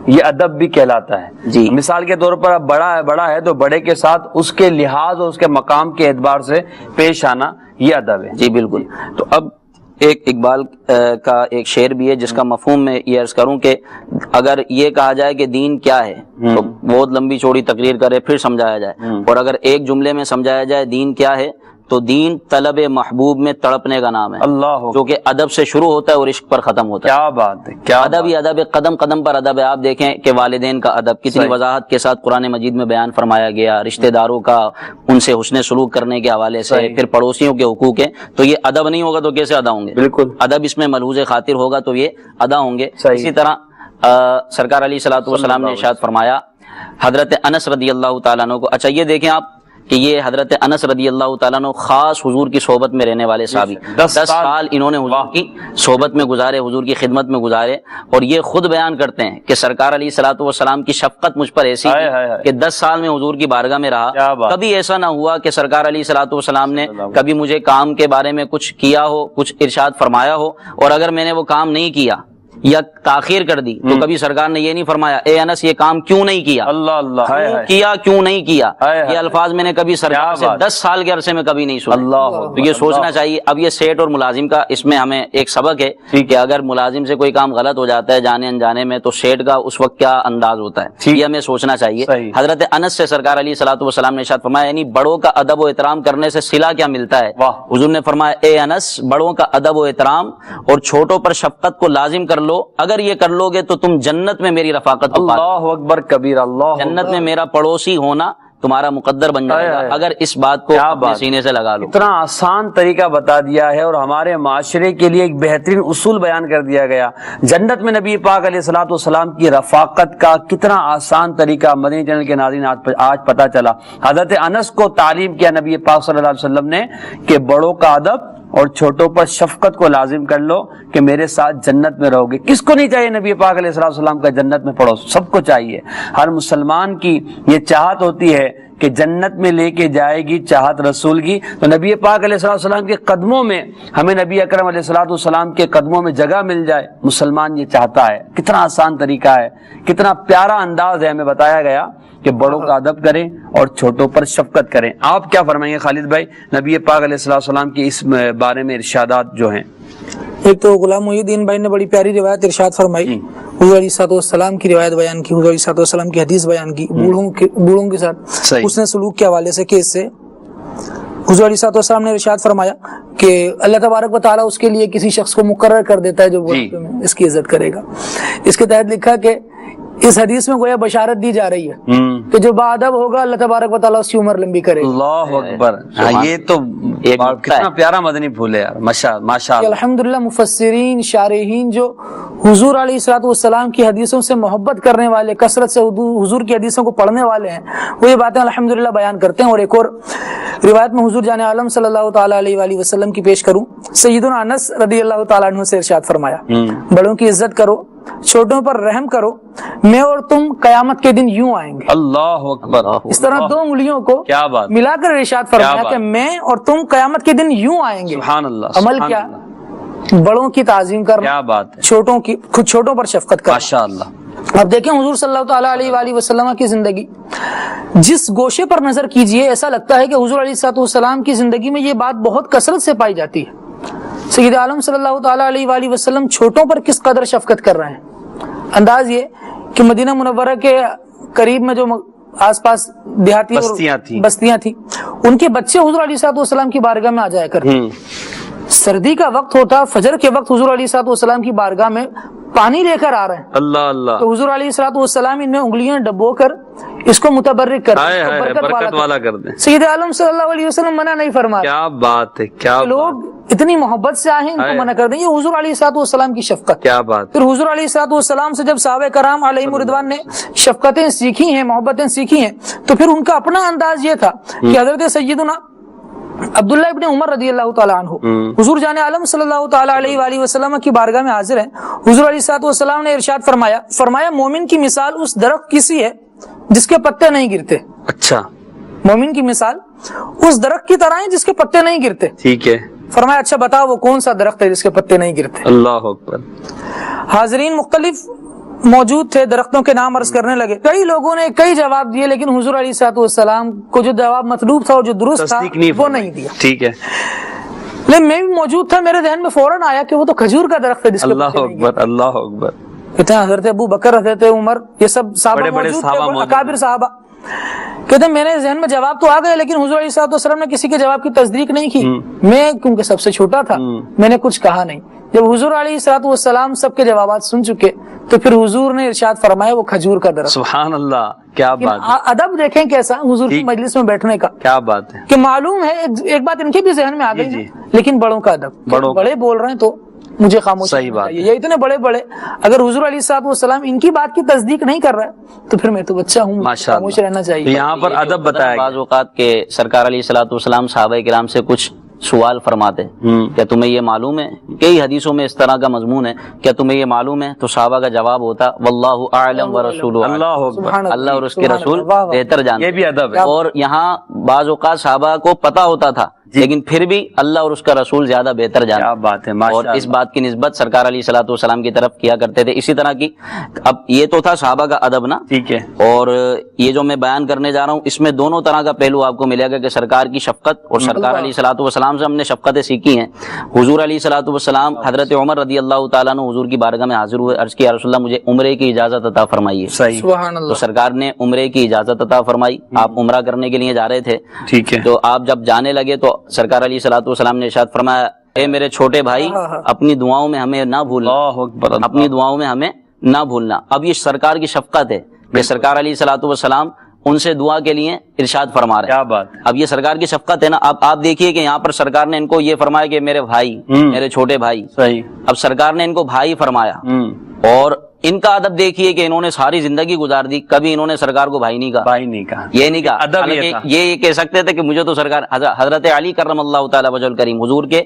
یہ ادب بھی کہلاتا ہے. جی. مثال کے طور پر اب بڑا ہے تو بڑے کے ساتھ اس کے لحاظ اور اس کے مقام کے اعتبار سے پیش آنا، یہ ادب ہے. جی بالکل. تو اب ایک اقبال کا ایک شعر بھی ہے جس کا مفہوم میں یہ عرض کروں کہ اگر یہ کہا جائے کہ دین کیا ہے تو بہت لمبی چوڑی تقریر کرے پھر سمجھایا جائے، اور اگر ایک جملے میں سمجھایا جائے دین کیا ہے تو دین طلب محبوب میں تڑپنے کا نام ہے، اللہ جو کہ ادب سے شروع ہوتا ہے اور عشق پر ختم ہوتا ہے۔ کیا بات ہے، کیا ادب ہی ادب ہے، قدم قدم پر ادب ہے۔ آپ دیکھیں کہ والدین کا ادب کتنی صحیح۔ وضاحت کے ساتھ قرآن مجید میں بیان فرمایا گیا، رشتہ داروں کا ان سے حسن سلوک کرنے کے حوالے سے، صحیح۔ پھر پڑوسیوں کے حقوق ہیں، تو یہ ادب نہیں ہوگا تو کیسے ادا ہوں گے؟ بالکل۔ ادب اس میں ملحوظ خاطر ہوگا تو یہ ادا ہوں گے۔ صحیح۔ اسی طرح سرکار علیہ الصلوۃ والسلام نے ارشاد فرمایا، حضرت انس رضی اللہ تعالیٰ عنہ کو، اچھا یہ دیکھیں آپ کہ یہ حضرت انس رضی اللہ تعالیٰ عنہ خاص حضور کی صحبت میں رہنے والے صحابی، 10 سال انہوں نے حضور کی صحبت میں گزارے، حضور کی خدمت میں گزارے، اور یہ خود بیان کرتے ہیں کہ سرکار علیہ الصلوۃ والسلام کی شفقت مجھ پر ایسی تھی کہ 10 سال میں حضور کی بارگاہ میں رہا، کبھی ایسا نہ ہوا کہ سرکار علیہ الصلوۃ والسلام نے کبھی مجھے کام کے بارے میں کچھ کیا ہو، کچھ ارشاد فرمایا ہو، اور اگر میں نے وہ کام نہیں کیا یا تاخیر کر دی تو کبھی سرکار نے یہ نہیں فرمایا اے انس یہ کام کیوں نہیں کیا، اللہ اللہ کیا کیوں نہیں کیا، یہ الفاظ میں نے کبھی سرکار سے 10 سال کے عرصے میں کبھی نہیں سنا۔ اللہ تو یہ سوچنا چاہیے۔ اب یہ سیٹ اور ملازم کا اس میں ہمیں ایک سبق ہے کہ اگر ملازم سے کوئی کام غلط ہو جاتا ہے جانے انجانے میں تو سیٹ کا اس وقت کیا انداز ہوتا ہے، یہ ہمیں سوچنا چاہیے۔ حضرت انس سے سرکار علیہ الصلوۃ والسلام نے ارشاد فرمایا، یعنی بڑوں کا ادب و احترام کرنے سے صلہ کیا ملتا ہے؟ حضور نے فرمایا اے انس بڑوں کا ادب و احترام اور چھوٹوں پر شفقت کو لازم کر لو، اگر یہ کر لو گے تو تم جنت میں میری رفاقت کو پاؤ گے۔ اللہ اکبر کبیر، اللہ جنت میں میرا پڑوسی ہونا تمہارا مقدر بن جائے گا اگر اس بات کو اپنے سینے سے لگا لو۔ اتنا آسان طریقہ بتا دیا ہے اور ہمارے معاشرے کے لیے ایک بہترین اصول بیان کر دیا گیا۔ جنت میں نبی پاک علیہ الصلوۃ والسلام کی رفاقت کا کتنا آسان طریقہ مدنی چینل کے ناظرین آج پتہ چلا۔ حضرت انس کو تعلیم کیا نبی پاک صلی اللہ علیہ وسلم نے کہ بڑوں کا ادب اور چھوٹوں پر شفقت کو لازم کر لو کہ میرے ساتھ جنت میں رہو گے۔ کس کو نہیں چاہیے نبی پاک علیہ الصلوۃ والسلام کا جنت میں پڑھو؟ سب کو چاہیے۔ ہر مسلمان کی یہ چاہت ہوتی ہے کہ جنت میں لے کے جائے گی چاہت رسول کی، تو نبی پاک علیہ الصلوۃ والسلام کے قدموں میں ہمیں نبی اکرم علیہ الصلوۃ والسلام کے قدموں میں جگہ مل جائے۔ مسلمان یہ چاہتا ہے۔ کتنا آسان طریقہ ہے، کتنا پیارا انداز ہے، ہمیں بتایا گیا کہ بڑوں کا ادب کریں اور چھوٹوں پر شفقت کریں۔ آپ کیا فرمائیں گے خالد بھائی نبی پاک علیہ الصلوۃ والسلام کی اس بارے میں ارشادات جو ہیں؟ ایک تو غلام محی الدین بھائی نے بڑی پیاری روایت ارشاد فرمائی، حضور علیہ الصلوۃ والسلام کی روایت بیان کی، حضور علیہ الصلوۃ والسلام کی حدیث بیان کی، بوڑھوں کے ساتھ اس نے سلوک کے حوالے سے کہ اس سے حضور علیہ الصلوۃ والسلام نے ارشاد فرمایا کہ اللہ تبارک و تعالیٰ اس کے لیے کسی شخص کو مقرر کر دیتا ہے جو اس کی عزت کرے گا۔ اس کے تحت لکھا کہ اس حدیث میں گویا بشارت دی جا رہی ہے کہ جو باادب ہوگا اللہ تبارک و تعالیٰ اس کی عمر لمبی کرے گا۔ اللہ اکبر، یہ تو کتنا پیارا مدنی پھول ہے یار، ماشاء اللہ۔ الحمدللہ مفسرین شارحین جو حضور علیہ الصلوۃ والسلام کی حدیثوں سے محبت کرنے والے، کثرت سے حضور کی حدیثوں کو پڑھنے والے ہیں، وہ یہ باتیں الحمدللہ بیان کرتے ہیں۔ اور ایک اور روایت میں حضور جان عالم صلی اللہ تعالیٰ علیہ وآلہ وسلم کی پیش کروں، سیدنا انس رضی اللہ تعالیٰ عنہ سے ارشاد فرمایا، بڑوں کی عزت کرو، چھوٹوں پر رحم کرو، میں اور تم قیامت کے دن یوں آئیں گے۔ اللہ اکبر، اس طرح دو انگلیوں کو کیا بات ملا کر ارشاد فرمایا کہ میں اور تم قیامت کے دن یوں آئیں گے۔ سبحان اللہ، عمل کیا؟ بڑوں کی تعظیم کرنا، کیا بات ہے، چھوٹوں پر شفقت کرنا۔ ماشاء اللہ۔ اب دیکھیں حضور صلی اللہ تعالیٰ علیہ وآلہ وسلم کی زندگی، جس گوشے پر نظر کیجئے ایسا لگتا ہے کہ حضور علیہ السلام کی زندگی میں یہ بات بہت کثرت سے پائی جاتی ہے۔ سید عالم صلی اللہ تعالیٰ علیہ وآلہ وسلم چھوٹوں پر کس قدر شفقت کر رہے ہیں۔ انداز یہ کہ مدینہ منورہ کے قریب میں جو آس پاس دیہاتی بستیاں تھیں، ان کے بچے حضور علیہ السلام کی بارگاہ میں آ جایا کرتے۔ سردی کا وقت ہوتا، فجر کے وقت حضور علیہ السلام کی بارگاہ میں پانی لے کر آ رہے ہیں، اللہ اللہ، تو حضور علیہ السلام ان میں انگلیاں ڈبو کر اس کو متبرک کر دیں، برکت والا کر دیں۔ سید عالم صلی اللہ علیہ وسلم منع نہیں فرمایا۔ کیا بات ہے، کیا لوگ اتنی محبت سے آئیں ان کو منع کر دیں، یہ حضور علیہ السلام کی شفقت۔ کیا بات۔ پھر حضور علیہ السلام سے جب صحابہ کرام علیہم رضوان نے شفقتیں سیکھی ہیں، محبتیں سیکھی ہیں، تو پھر ان کا اپنا انداز یہ تھا کہ حضرت سیدنا عبداللہ ابن عمر رضی اللہ تعالیٰ عنہ حضور جان عالم صلی اللہ تعالیٰ علیہ وآلہ وسلم کی بارگاہ میں حاضر ہیں۔ حضور علیہ السلام نے ارشاد فرمایا مومن کی مثال اس درخت کی سی ہے جس کے پتے نہیں گرتے۔ اچھا، مومن کی مثال اس درخت کی طرح ہے جس کے پتے نہیں گرتے۔ ٹھیک ہے۔ فرمایا اچھا بتاؤ وہ کون سا درخت ہے جس کے پتے نہیں گرتے؟ اللہ اکبر۔ حاضرین مختلف موجود تھے، درختوں کے نام عرض کرنے لگے، کئی لوگوں نے کئی جواب دیے، لیکن حضور علیہ السلام کو جو جواب مطلوب تھا اور جو درست تھا وہ نہیں دیا۔ ٹھیک ہے، لیکن میں بھی موجود تھا، میرے ذہن میں فوراً آیا کہ وہ تو کھجور کا درخت ہے جس کے اللہ اکبر، اللہ اکبر۔ کہتے ہیں حضرت ابو بکر، حضرت عمر، یہ سب صحابہ موجود تھے، اکابر صحابہ، کہتے ہیں میرے ذہن میں جواب تو آ گیا لیکن حضور علیہ السلام نے کسی کے جواب کی تصدیق نہیں کی. میں کیونکہ سب سے چھوٹا تھا میں نے کچھ کہا نہیں. جب حضور علیہ السلام سب کے جوابات سن چکے تو پھر حضور نے ارشاد فرمایا وہ کھجور کا درخت. سبحان اللہ, کیا بات ہے. ادب دیکھیں کیسا حضور کی مجلس میں بیٹھنے کا, کیا بات ہے. کہ معلوم ہے ایک بات ان کے بھی ذہن میں آ گئی لیکن بڑوں کا ادب, بڑے بول رہے ہیں تو مجھے خاموش. صحیح بات. یہ اتنے بڑے اگر حضور علیہ السلام ان کی بات کی تصدیق نہیں کر رہا ہے تو پھر میں تو بچہ ہوں, خاموش رہنا چاہیے. یہاں پر ادب بتایا بعض اوقات کے سرکار علیہ الصلوۃ والسلام صحابہ کرام سے کچھ سوال فرماتے, کیا تمہیں یہ معلوم ہے؟ کئی حدیثوں میں اس طرح کا مضمون ہے, کیا تمہیں یہ معلوم ہے؟ تو صحابہ کا جواب ہوتا واللہ اعلم ورسولہ, اللہ اور اس کے رسول بہتر جانتے. یہ بھی ادب ہے. اور یہاں بعض اوقات صحابہ کو پتا ہوتا تھا لیکن پھر بھی اللہ اور اس کا رسول زیادہ بہتر جانتے. کیا بات ہے. اور اس بات کی نسبت سرکار علیہ الصلوۃ والسلام کی طرف کیا کرتے تھے. اسی طرح کی اب یہ تو تھا صحابہ کا ادب نا, ٹھیک ہے. اور یہ جو میں بیان کرنے جا رہا ہوں اس میں دونوں طرح کا پہلو آپ کو ملے گا کہ سرکار کی شفقت, اور سرکار علیہ الصلوۃ والسلام سے ہم نے شفقتیں سیکھی ہیں. حضور علیہ الصلوۃ والسلام حضرت عمر رضی اللہ تعالیٰ عنہ حضور کی بارگاہ میں حاضر ہوئے, عرض کیا رسول اللہ مجھے عمرے کی اجازت عطا فرمائیے. تو سرکار نے عمرے کی اجازت عطا فرمائی. آپ عمرہ کرنے کے لیے جا رہے تھے, ٹھیک ہے. تو آپ جب جانے لگے تو سرکار علیہ الصلوۃ والسلام نے ارشاد فرمایا اے میرے چھوٹے بھائی اپنی دعاؤں میں ہمیں نہ بھولنا, اپنی دعاؤں میں ہمیں نہ بھولنا. اب یہ سرکار کی شفقت ہے کہ سرکار علیہ الصلوۃ والسلام ان سے دعا کے لیے ارشاد فرما رہے ہیں. کیا بات. اب یہ سرکار کی شفقت ہے نا. اب آپ دیکھیے کہ یہاں پر سرکار نے ان کو یہ فرمایا کہ میرے بھائی, میرے چھوٹے بھائی. صحیح. اب سرکار نے ان کو بھائی فرمایا, اور ان کا ادب دیکھیے کہ انہوں نے ساری زندگی گزار دی, کبھی انہوں نے سرکار کو بھائی نہیں کہا, بھائی نہیں کہا, یہ نہیں کہا. ادب یہ کہہ سکتے تھے کہ مجھے تو سرکار حضرت علی کرم اللہ تعالیٰ وجہ الکریم حضور کے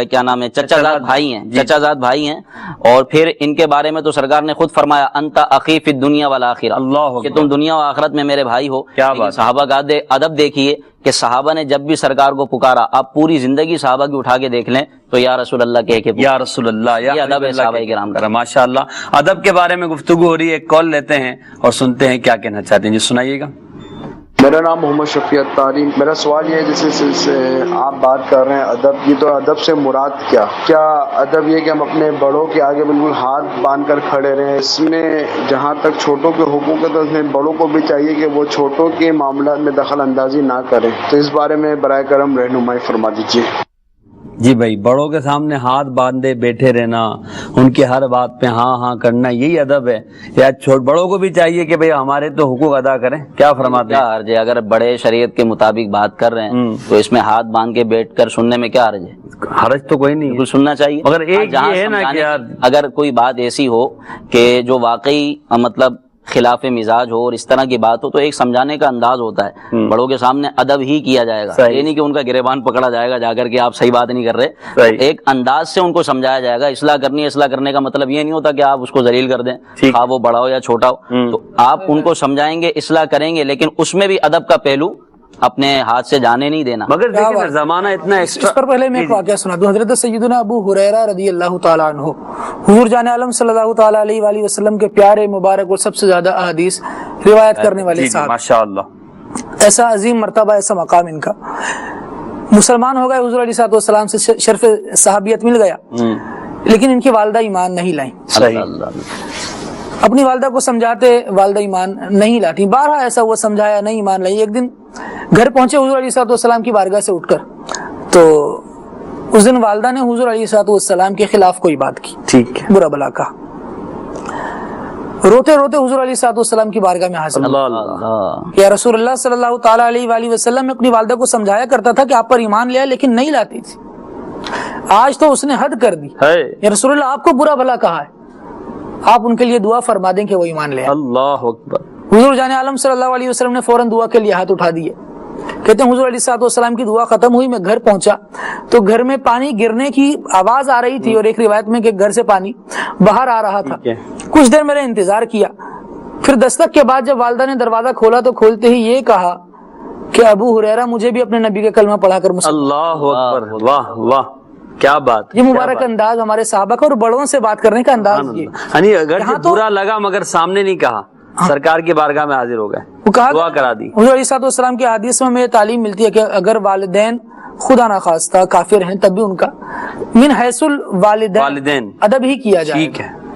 کیا نام ہے چچا زاد بھائی ہیں, چچا زاد بھائی ہیں. اور پھر ان کے بارے میں تو سرکار نے خود فرمایا انت اخی فی الدنیا والآخرہ, اللہ, کہ تم دنیا و آخرت میں میرے بھائی ہو. صحابہ کا ادب دیکھیے کہ صحابہ نے جب بھی سرکار کو پکارا, آپ پوری زندگی صحابہ کی اٹھا کے دیکھ لیں تو یا رسول اللہ کہہ کے یا رسول اللہ, یہ ادب ہے صحابہ کرام کا. ماشاء اللہ. ادب کے بارے میں گفتگو ہو رہی ہے, ایک کال لیتے ہیں اور سنتے ہیں کیا کہنا چاہتے ہیں. جی سنائیے گا. میرا نام محمد شفیع التاری. میرا سوال یہ ہے جیسے آپ بات کر رہے ہیں ادب کی, تو ادب سے مراد کیا ادب یہ کہ ہم اپنے بڑوں کے آگے بالکل ہاتھ باندھ کر کھڑے رہیں؟ اس میں جہاں تک چھوٹوں کے حقوق ہے تو اس میں بڑوں کو بھی چاہیے کہ وہ چھوٹوں کے معاملات میں دخل اندازی نہ کریں. تو اس بارے میں برائے کرم رہنمائی فرما دیجیے. جی بھائی, بڑوں کے سامنے ہاتھ باندھے بیٹھے رہنا, ان کی ہر بات پہ ہاں ہاں کرنا, یہی ادب ہے؟ یا بڑوں کو بھی چاہیے کہ بھئی ہمارے تو حقوق ادا کریں؟ کیا فرماتے ہیں؟ کیا حرج ہے؟ اگر بڑے شریعت کے مطابق بات کر رہے ہیں تو اس میں ہاتھ باندھ کے بیٹھ کر سننے میں کیا حرج ہے؟ حرج تو کوئی نہیں, سننا چاہیے. مگر ایک یہ ہے نا کہ اگر کوئی بات ایسی ہو کہ جو واقعی مطلب خلاف مزاج ہو اور اس طرح کی بات ہو تو ایک سمجھانے کا انداز ہوتا ہے. بڑوں کے سامنے ادب ہی کیا جائے گا, یہ نہیں کہ ان کا گریبان پکڑا جائے گا جا کر کے آپ صحیح بات نہیں کر رہے. ایک انداز سے ان کو سمجھایا جائے گا. اصلاح کرنی ہے, اصلاح کرنے کا مطلب یہ نہیں ہوتا کہ آپ اس کو ذلیل کر دیں, خواہ وہ بڑا ہو یا چھوٹا ہو. تو آپ ان کو سمجھائیں گے, اصلاح کریں گے, لیکن اس میں بھی ادب کا پہلو اپنے ہاتھ سے جانے نہیں دینا. مگر دیکھیں زمانہ اتنا اس پر پہلے میں ایک واقعہ سنا دوں. حضرت سیدنا ابو ہریرہ رضی اللہ تعالیٰ عنہ حضور جان عالم صلی اللہ تعالیٰ علیہ وآلہ وسلم کے پیارے مبارک اور سب سے زیادہ احادیث روایت کرنے والے صاحب, ماشاء اللہ, ایسا عظیم مرتبہ, ایسا مقام ان کا. مسلمان ہو گئے, حضور علیہ السلام سے شرف صحابیت مل گیا, لیکن ان کی والدہ ایمان نہیں لائیں. اپنی والدہ کو سمجھاتے, والدہ ایمان نہیں لاتی. بارہا ایسا ہوا, سمجھایا نہیں ایمان لائی. ایک دن گھر پہنچے حضور علیہ السلام کی بارگاہ سے اٹھ کر, تو اس دن والدہ نے حضور علیہ السلام کے خلاف کوئی بات کی, ٹھیک ہے, برا بلا کہا. روتے روتے حضور علیہ السلام کی بارگاہ میں حاضر یا رسول اللہ صلی اللہ تعالیٰ علیہ وآلہ وسلم میں اپنی والدہ کو سمجھایا کرتا تھا کہ آپ پر ایمان لیا, لیکن نہیں لاتی تھی. آج تو اس نے حد کر دی. یا رسول اللہ آپ کو برا بلا کہا ہے, آپ ان کے لیے دعا فرما دیں کہ وہ ایمان لے. اللہ اکبر. حضور جان عالم صلی اللہ علیہ وسلم نے فوراً دعا کے لیے ہاتھ اٹھا دیے. کہتے ہیں حضور علیہ السلام کی دعا ختم ہوئی, میں گھر پہنچا تو گھر میں پانی گرنے کی آواز آ رہی تھی, اور ایک روایت میں کہ گھر سے پانی باہر آ رہا تھا. کچھ دیر میرے انتظار کیا, پھر دستک کے بعد جب والدہ نے دروازہ کھولا تو کھولتے ہی یہ کہا کہ ابو ہریرہ مجھے بھی اپنے نبی کا کلمہ پڑھا کر اللہ اکبر. واہ واہ, کیا بات. یہ مبارک انداز ہمارے صحابہ کا, اور بڑوں سے بات کرنے کا انداز. یعنی اگر برا لگا مگر سامنے نہیں کہا, سرکار کی بارگاہ میں حاضر ہو گئے, دعا کرا دی. حضور علیہ السلام کی حدیث میں تعلیم ملتی ہے کہ اگر والدین خدا نخواستہ کافر ہیں تب بھی ان کا من حیث الوالدین ادب ہی کیا جائے.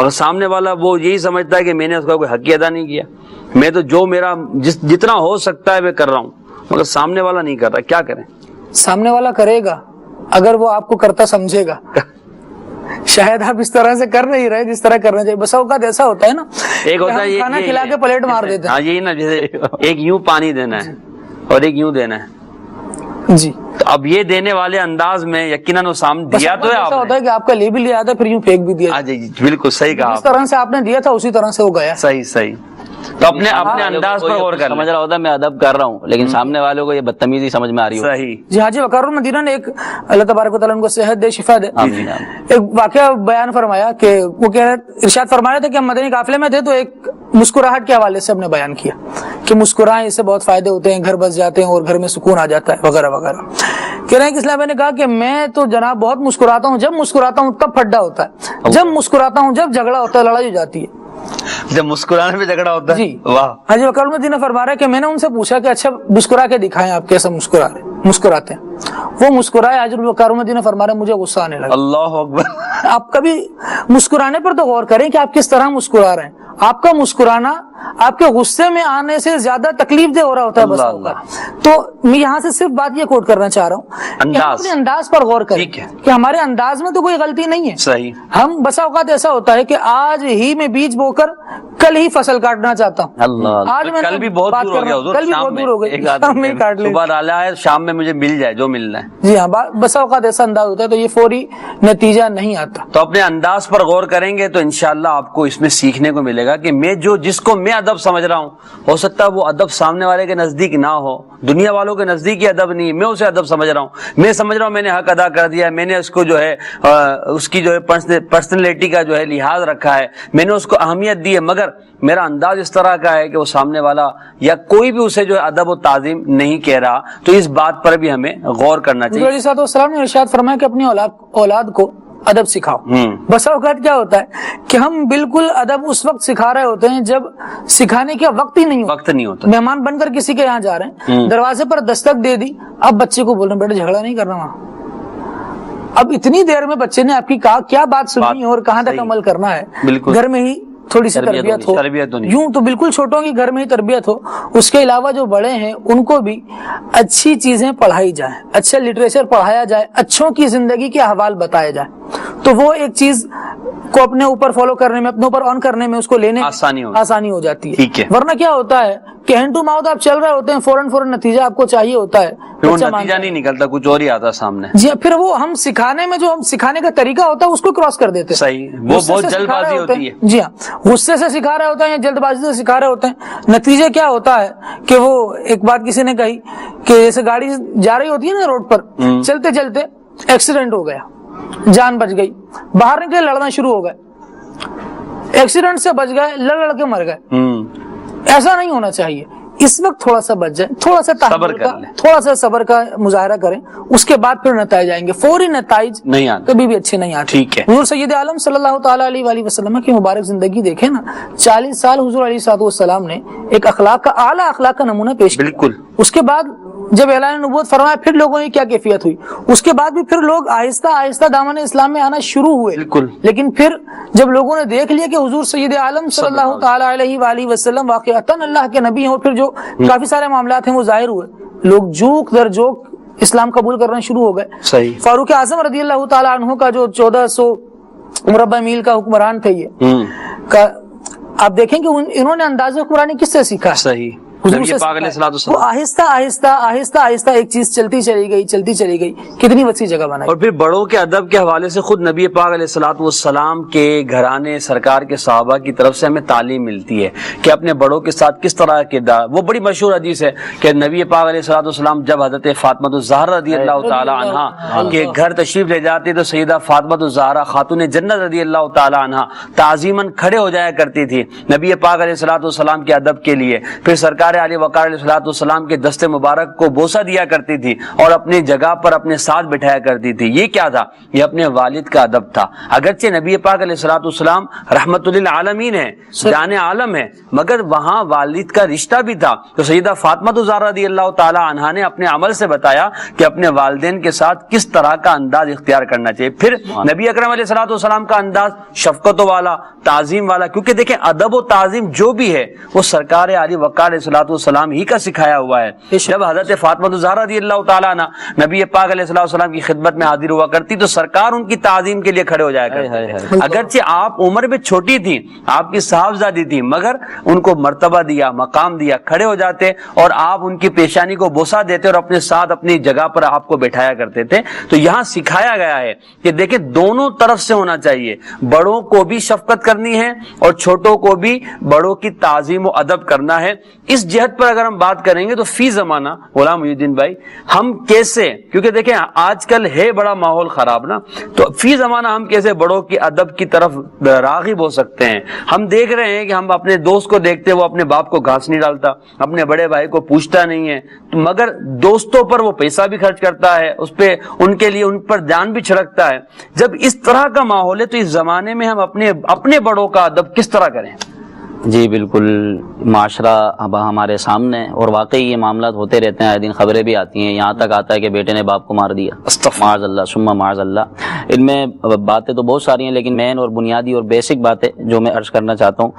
مگر سامنے والا وہ یہی سمجھتا ہے کہ میں نے اس کا کوئی حق ادا نہیں کیا، میں تو جو میرا جتنا ہو سکتا ہے میں کر رہا ہوں، مگر سامنے والا نہیں کر رہا، کیا کریں؟ سامنے والا کرے گا اگر وہ آپ کو کرتا سمجھے گا، شاید آپ اس طرح سے کر نہیں رہے جس طرح کرنا چاہیے. بس اوقات ایسا ہوتا ہے نا، ایک ہوتا ہے کھانا کھلا کے پلیٹ مار دیتے ہیں. ہاں یہی نا، جیسے ایک یوں پانی دینا ہے اور ایک یوں دینا ہے، جی تو اب یہ دینے والے انداز میں یقیناً وہ سامنے دیا تو ہے ایسا ہوتا آپ ہے کہ آپ کا لے بھی لیا تھا پھر یوں پھینک بھی دیا. جی بالکل صحیح کہا جس طرح سے آپ نے دیا تھا اسی طرح سے وہ گیا. صحیح. تو اپنے انداز پر غور کر سمجھ رہا ہوتا ہے میں ادب کر رہا ہوں، لیکن سامنے والوں کو یہ بدتمیزی سمجھ میں آ رہی ہو. صحیح. جی حاجی وقار المدینہ نے ایک اللہ تبارک و تعالیٰ ان کو صحت دے، شفا دے، ایک واقعہ بیان فرمایا کہ وہ کہہ رہے، ارشاد فرما رہے تھے کہ ہم مدنی قافلے میں تھے تو ایک مسکراہٹ کے حوالے سے ہم نے بیان کیا کہ مسکرائیں، اس سے بہت فائدے ہوتے ہیں، گھر بس جاتے ہیں اور گھر میں سکون آ جاتا ہے وغیرہ وغیرہ. کہہ رہے ہیں کہ اسلام میں نے کہا کہ میں تو جناب بہت مسکراتا ہوں، جب مسکراتا ہوں تب پھڈا ہوتا ہے، جب مسکراتا ہوں جب جھگڑا ہوتا ہے، لڑائی ہو جاتی ہے. جب مسکرانے میں جھگڑا ہوتا ہے. جی واہ. حاجی وقار المدینہ فرما رہا ہے کہ میں نے ان سے پوچھا کہ اچھا مسکرا کے دکھائیں آپ کیسا مسکراتے ہیں. وہ مسکرائے. حاجی وقار المدینہ فرما رہے ہیں مجھے غصہ آنے لگا. اللہ اکبر. آپ کبھی مسکرانے پر تو غور کریں کہ آپ کس طرح مسکرا رہے ہیں. آپ کا مسکرانا آپ کے غصے میں آنے سے زیادہ تکلیف دہ ہو رہا ہوتا ہے بس اوقات. تو میں یہاں سے صرف بات یہ کوٹ کرنا چاہ رہا ہوں کہ ہم اپنے انداز پر غور کریں کہ ہمارے انداز میں تو کوئی غلطی نہیں ہے. صحیح. ہم بسا اوقات ایسا ہوتا ہے کہ آج ہی میں بیج بو کر کل ہی فصل کاٹنا چاہتا ہوں. اللہ. آج میں کل بھی بہت دور ہو گیا حضور، کل بھی بہت دور ہو گئی، شام میں کاٹ لیں. صبح ڈالا ہے شام میں مجھے مل جائے جو ملنا ہے. جی ہاں بسا اوقات ایسا انداز ہوتا ہے تو یہ فوری نتیجہ نہیں آتا. تو اپنے انداز پر غور کریں گے تو انشاءاللہ آپ کو اس میں سیکھنے کو ملے گا کہ میں جس کو میں ادب سمجھ رہا ہوں ہو سکتا ہے وہ ادب سامنے والے کے نزدیک نہ ہو، دنیا والوں کے نزدیک یہ ادب نہیں، میں اسے ادب سمجھ رہا ہوں. میں سمجھ رہا ہوں میں نے حق ادا کر دیا، میں نے اس کو جو ہے اس کی جو ہے پرسنالٹی کا جو ہے لحاظ رکھا ہے، میں نے اس کو اہمیت دی ہے، مگر میرا انداز اس طرح کا ہے کہ وہ سامنے والا یا کوئی بھی اسے جو ہے ادب و تعظیم نہیں کہہ رہا. تو اس بات پر بھی ہمیں غور کرنا چاہیے. حضور علیہ السلام نے ارشاد فرمایا کہ اپنی اولاد کو ادب سکھاؤ. بسا اوقات کیا ہوتا ہے کہ ہم بالکل ادب اس وقت سکھا رہے ہوتے ہیں جب سکھانے کا وقت ہی نہیں ہوتا. مہمان بن کر کسی کے یہاں جا رہے ہیں، دروازے پر دستک دے دی، اب بچے کو بول رہے ہیں بیٹا جھگڑا نہیں کرنا وہاں. اب اتنی دیر میں بچے نے آپ کی کیا بات سننی اور کہاں تک عمل کرنا ہے. گھر میں ہی تھوڑی سی تربیت ہو، یوں تو بالکل چھوٹوں کی گھر میں ہی تربیت ہو. اس کے علاوہ جو بڑے ہیں ان کو بھی اچھی چیزیں پڑھائی جائیں، اچھا لٹریچر پڑھایا جائے، اچھوں کی زندگی کے احوال بتائے جائیں، تو وہ ایک چیز کو اپنے اوپر فالو کرنے میں، اپنے اوپر آن کرنے میں اس کو لینے آسانی ہو جاتی ہے. ورنہ کیا ہوتا ہے کہ ہینڈ ٹو ماؤتھ آپ چل رہے ہوتے ہیں، فوراً نتیجہ آپ کو چاہیے ہوتا ہے، نتیجہ نہیں نکلتا، کچھ اور ہی آتا سامنے. جی پھر وہ ہم سکھانے میں جو ہم سکھانے کا طریقہ ہوتا ہے اس کو کراس کر دیتے ہیں. صحیح. وہ بہت جلد بازی ہوتی ہے. جی ہاں غصے سے سکھا رہے ہوتے ہیں یا جلد بازی سے سکھا رہے ہوتے ہیں. نتیجہ کیا ہوتا ہے کہ وہ ایک بات کسی نے کہی کہ جیسے گاڑی جا رہی ہوتی ہے نا روڈ پر، چلتے چلتے ایکسیڈنٹ ہو گیا، جان بچ گئی، باہر نکلے لڑنا شروع ہو گئے، ایکسیڈنٹ سے بچ گئے، لڑ کے مر گئے. ایسا نہیں ہونا چاہیے. اس وقت تھوڑا سا بچ جائیں، تھوڑا سا تحمل کا، تھوڑا سا صبر کا مظاہرہ کریں، اس کے بعد پھر نتائج آئیں گے. فوری نتائج کبھی بھی اچھے نہیں آتے. حضور سید عالم صلی اللہ تعالیٰ علیہ وآلہ وسلم کی مبارک زندگی دیکھیں نا، 40 سال حضور علیہ السلام نے ایک اخلاق کا اعلیٰ اخلاق کا نمونہ پیش کیا. بالکل. اس کے بعد جب اعلان نبوت فرمایا پھر لوگوں کی کیا کیفیت ہوئی، اس کے بعد بھی پھر لوگ آہستہ آہستہ دامن اسلام میں آنا شروع ہوئے. لیکن پھر جب لوگوں نے دیکھ لیا کہ حضور سید عالم صلی اللہ تعالیٰ علیہ وآلہ وسلم واقعتاً اللہ کے نبی ہیں اور پھر جو کافی سارے معاملات ہیں وہ ظاہر ہوئے، لوگ جوک در جوک اسلام قبول کرنا شروع ہو گئے. فاروق اعظم رضی اللہ تعالیٰ عنہ کا جو 1400 مربع میل کا حکمران تھے، یہ آپ دیکھیں کہ انہوں نے انداز حکمرانی کس سے سیکھا. صحیح. وہ آہستہ آہستہ ایک چیز چلتی چلی گئی کتنی وسیع جگہ بنائی. اور پھر بڑوں کے ادب کے حوالے سے خود نبی پاک علیہ الصلوۃ والسلام کے گھرانے سرکار کے صحابہ کی طرف سے ہمیں تعلیم ملتی ہے کہ اپنے بڑوں کے ساتھ کس طرح کردار. وہ بڑی مشہور حدیث ہے کہ نبی پاک علیہ الصلوۃ والسلام جب حضرت فاطمہ الزہرا رضی اللہ تعالی عنہا کے گھر تشریف لے جاتے تو سیدہ فاطمہ الزہرا خاتون جنت رضی اللہ تعالی عنہا تعظیماً کھڑے ہو جایا کرتی تھی نبی پاک علیہ الصلوۃ والسلام کے ادب کے لیے. پھر سرکار سرکار علی وقار علیہ السلام کے دست مبارک کو بوسہ دیا کرتی تھی اور اپنی جگہ پر اپنے ساتھ بٹھایا کرتی تھی. یہ کیا تھا؟ یہ اپنے والد کا ادب تھا. اگرچہ نبی پاک علیہ السلام رحمت للعالمین ہے، جان عالم ہے، مگر وہاں والد کا رشتہ بھی تھا. تو سیدہ فاطمہ الزہرا رضی اللہ تعالی عنہا نے اپنے عمل سے بتایا کہ اپنے والدین کے ساتھ کس طرح کا انداز اختیار کرنا چاہیے. پھر نبی اکرم علیہ السلام کا انداز شفقت والا، تعظیم والا، کیونکہ دیکھیں ادب و تعظیم جو بھی ہے وہ سرکار علی وقار علیہ السلام ہی کا سکھایا ہوا ہے. جب حضرت فاطمہ الزہرا رضی اللہ تعالی عنہ نبی پاک علیہ السلام کی خدمت میں حاضر ہوا کرتی تو سرکار ان کی تعظیم کے لیے کھڑے ہو جایا کرتے. اگرچہ آپ عمر میں چھوٹی تھی، آپ کی صاحبزادی تھی، مگر ان کو مرتبہ دیا، مقام دیا، کھڑے ہو جاتے اور آپ ان کی پیشانی کو بوسہ دیتے اور اپنے ساتھ اپنی جگہ پر آپ کو بٹھایا کرتے تھے. تو یہاں سکھایا گیا ہے کہ دیکھیں دونوں طرف سے ہونا چاہیے، بڑوں کو بھی شفقت کرنی ہے اور چھوٹوں کو بھی بڑوں کی تعظیم و ادب کرنا ہے. اس جہت پر اگر ہم بات کریں گے تو فی زمانہ غلام محی الدین بھائی ہم کیسے، کیونکہ دیکھیں آج کل ہے بڑا ماحول خراب نا، تو فی زمانہ ہم کیسے بڑوں کی ادب کی طرف راغب ہو سکتے ہیں. ہم دیکھ رہے ہیں کہ ہم اپنے دوست کو دیکھتے وہ اپنے باپ کو گھاس نہیں ڈالتا، اپنے بڑے بھائی کو پوچھتا نہیں ہے، مگر دوستوں پر وہ پیسہ بھی خرچ کرتا ہے، اس پہ ان کے لیے ان پر دھیان بھی چھڑکتا ہے. جب اس طرح کا ماحول ہے تو اس زمانے میں ہم اپنے بڑوں کا ادب کس طرح کریں؟ جی بالکل، معاشرہ ہمارے سامنے اور واقعی یہ معاملات ہوتے رہتے ہیں، آئے دن خبریں بھی آتی ہیں. یہاں تک آتا ہے کہ بیٹے نے باپ کو مار دیا، معاذ اللہ ثم معاذ اللہ. ان میں باتیں تو بہت ساری ہیں لیکن مین اور بنیادی اور بیسک باتیں جو میں عرض کرنا چاہتا ہوں،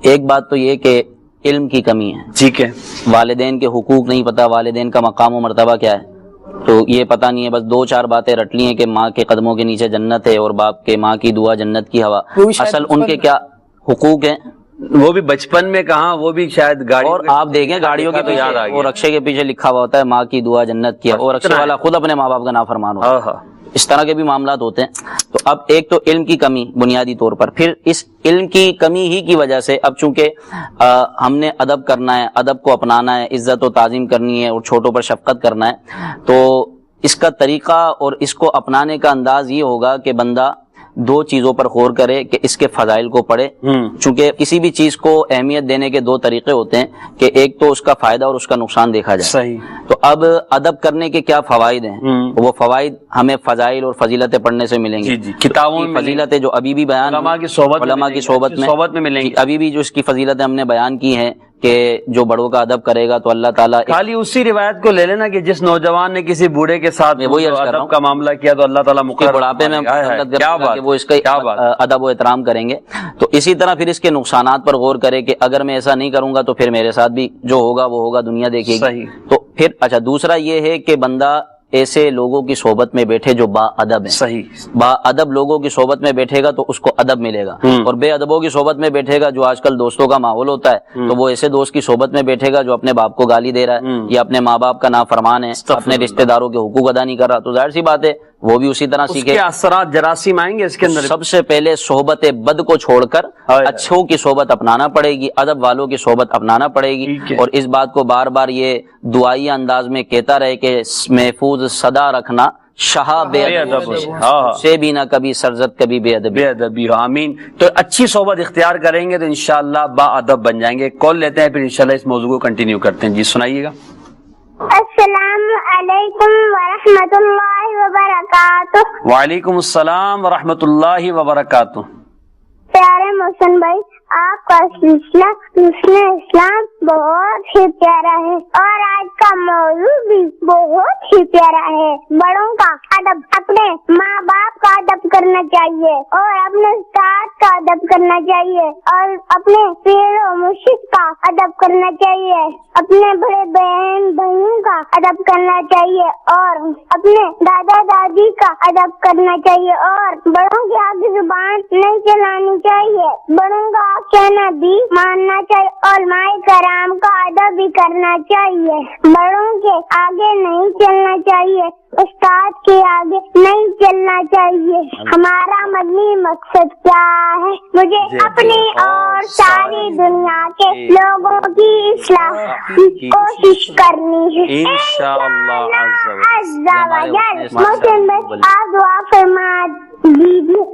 ایک بات تو یہ کہ علم کی کمی ہے. ٹھیک ہے، والدین کے حقوق نہیں پتہ، والدین کا مقام و مرتبہ کیا ہے تو یہ پتہ نہیں ہے. بس دو چار باتیں رٹ لی ہیں کہ ماں کے قدموں کے نیچے جنت ہے اور باپ کے ماں کی دعا جنت کی ہوا. اصل ان کے کیا حقوق ہیں وہ بھی بچپن میں کہاں، وہ بھی شاید گاڑی. اور آپ دیکھیں گاڑیوں کے پیچھے اور رکشے کے پیچھے لکھا ہوا ہوتا ہے ماں کی دعا جنت کی، اور رکشے والا خود اپنے ماں باپ کا نافرمان ہوتا ہے. اس طرح کے بھی معاملات ہوتے ہیں. تو اب ایک تو علم کی کمی بنیادی طور پر، پھر اس علم کی کمی ہی کی وجہ سے اب چونکہ ہم نے ادب کرنا ہے، ادب کو اپنانا ہے، عزت و تعظیم کرنی ہے اور چھوٹوں پر شفقت کرنا ہے، تو اس کا طریقہ اور اس کو اپنانے کا انداز یہ ہوگا کہ بندہ دو چیزوں پر غور کرے کہ اس کے فضائل کو پڑھے. چونکہ کسی بھی چیز کو اہمیت دینے کے دو طریقے ہوتے ہیں کہ ایک تو اس کا فائدہ اور اس کا نقصان دیکھا جائے. صحیح. تو اب ادب کرنے کے کیا فوائد ہیں، وہ فوائد ہمیں فضائل اور فضیلتیں پڑھنے سے ملیں گے. کتابوں میں فضیلتیں جو ابھی بھی بیان علماء کی صحبت میں ملیں گی. ابھی بھی جو اس کی فضیلتیں ہم نے بیان کی ہیں کہ جو بڑوں کا ادب کرے گا تو اللہ تعالیٰ، خالی اسی روایت کو لے لینا کہ جس نوجوان نے کسی بوڑھے کے ساتھ ادب کا معاملہ کیا تو اللہ تعالیٰ بڑھاپے میں وہ اس کا ادب و احترام کریں گے. تو اسی طرح پھر اس کے نقصانات پر غور کرے کہ اگر میں ایسا نہیں کروں گا تو پھر میرے ساتھ بھی جو ہوگا وہ ہوگا، دنیا دیکھے گی. تو پھر اچھا دوسرا یہ ہے کہ بندہ ایسے لوگوں کی صحبت میں بیٹھے جو با ادب ہیں. صحیح. با ادب لوگوں کی صحبت میں بیٹھے گا تو اس کو ادب ملے گا. اور بے ادبوں کی صحبت میں بیٹھے گا، جو آج کل دوستوں کا ماحول ہوتا ہے، تو وہ ایسے دوست کی صحبت میں بیٹھے گا جو اپنے باپ کو گالی دے رہا ہے یا اپنے ماں باپ کا نافرمان ہے، اپنے رشتہ داروں کے حقوق ادا نہیں کر رہا، تو ظاہر سی بات ہے وہ بھی اسی طرح سیکھے. اثرات جراثیم آئیں گے اس کے اندر. سب سے پہلے صحبت بد کو چھوڑ کر اچھوں کی صحبت اپنانا پڑے گی، ادب والوں کی صحبت اپنانا پڑے گی. اور اس بات کو بار بار یہ دعائی انداز میں کہتا رہے کہ محفوظ صدا رکھنا شہا بے ادب سے بھی نہ کبھی سرزد کبھی بے ادبی. آمین. تو اچھی صحبت اختیار کریں گے تو انشاءاللہ با ادب بن جائیں گے. کال لیتے ہیں پھر انشاءاللہ اس موضوع کو کنٹینیو کرتے ہیں. جی سنائیے گا. السلام علیکم ورحمۃ اللہ وبرکاتہ. وعلیکم السلام ورحمۃ اللہ وبرکاتہ. پیارے محسن بھائی، آپ کا سلسلہ اسلام بہت ہی پیارا ہے اور آج کا موضوع بھی بہت ہی پیارا ہے. بڑوں کا ادب، اپنے ماں باپ کا ادب کرنا چاہیے اور اپنے استاد کا ادب کرنا چاہیے اور اپنے پیر و مرشد کا ادب کرنا چاہیے، اپنے بڑے بہن بھائیوں کا ادب کرنا چاہیے اور اپنے دادا دادی کا ادب کرنا چاہیے اور بڑوں کے آگے زبان نہیں چلانی چاہیے، بڑوں کا کہنا بھی ماننا چاہیے اور علماء کرام کا ادب بھی کرنا چاہیے. بڑوں کے آگے نہیں چلنا چاہیے، استاد کے آگے نہیں چلنا چاہیے. ہمارا مدنی مقصد کیا ہے؟ مجھے اپنی اور ساری دنیا کے لوگوں کی اصلاح کوشش کرنی ہے انشاءاللہ عز و جل. محسن بھائی آپ دعا فرما دیجیے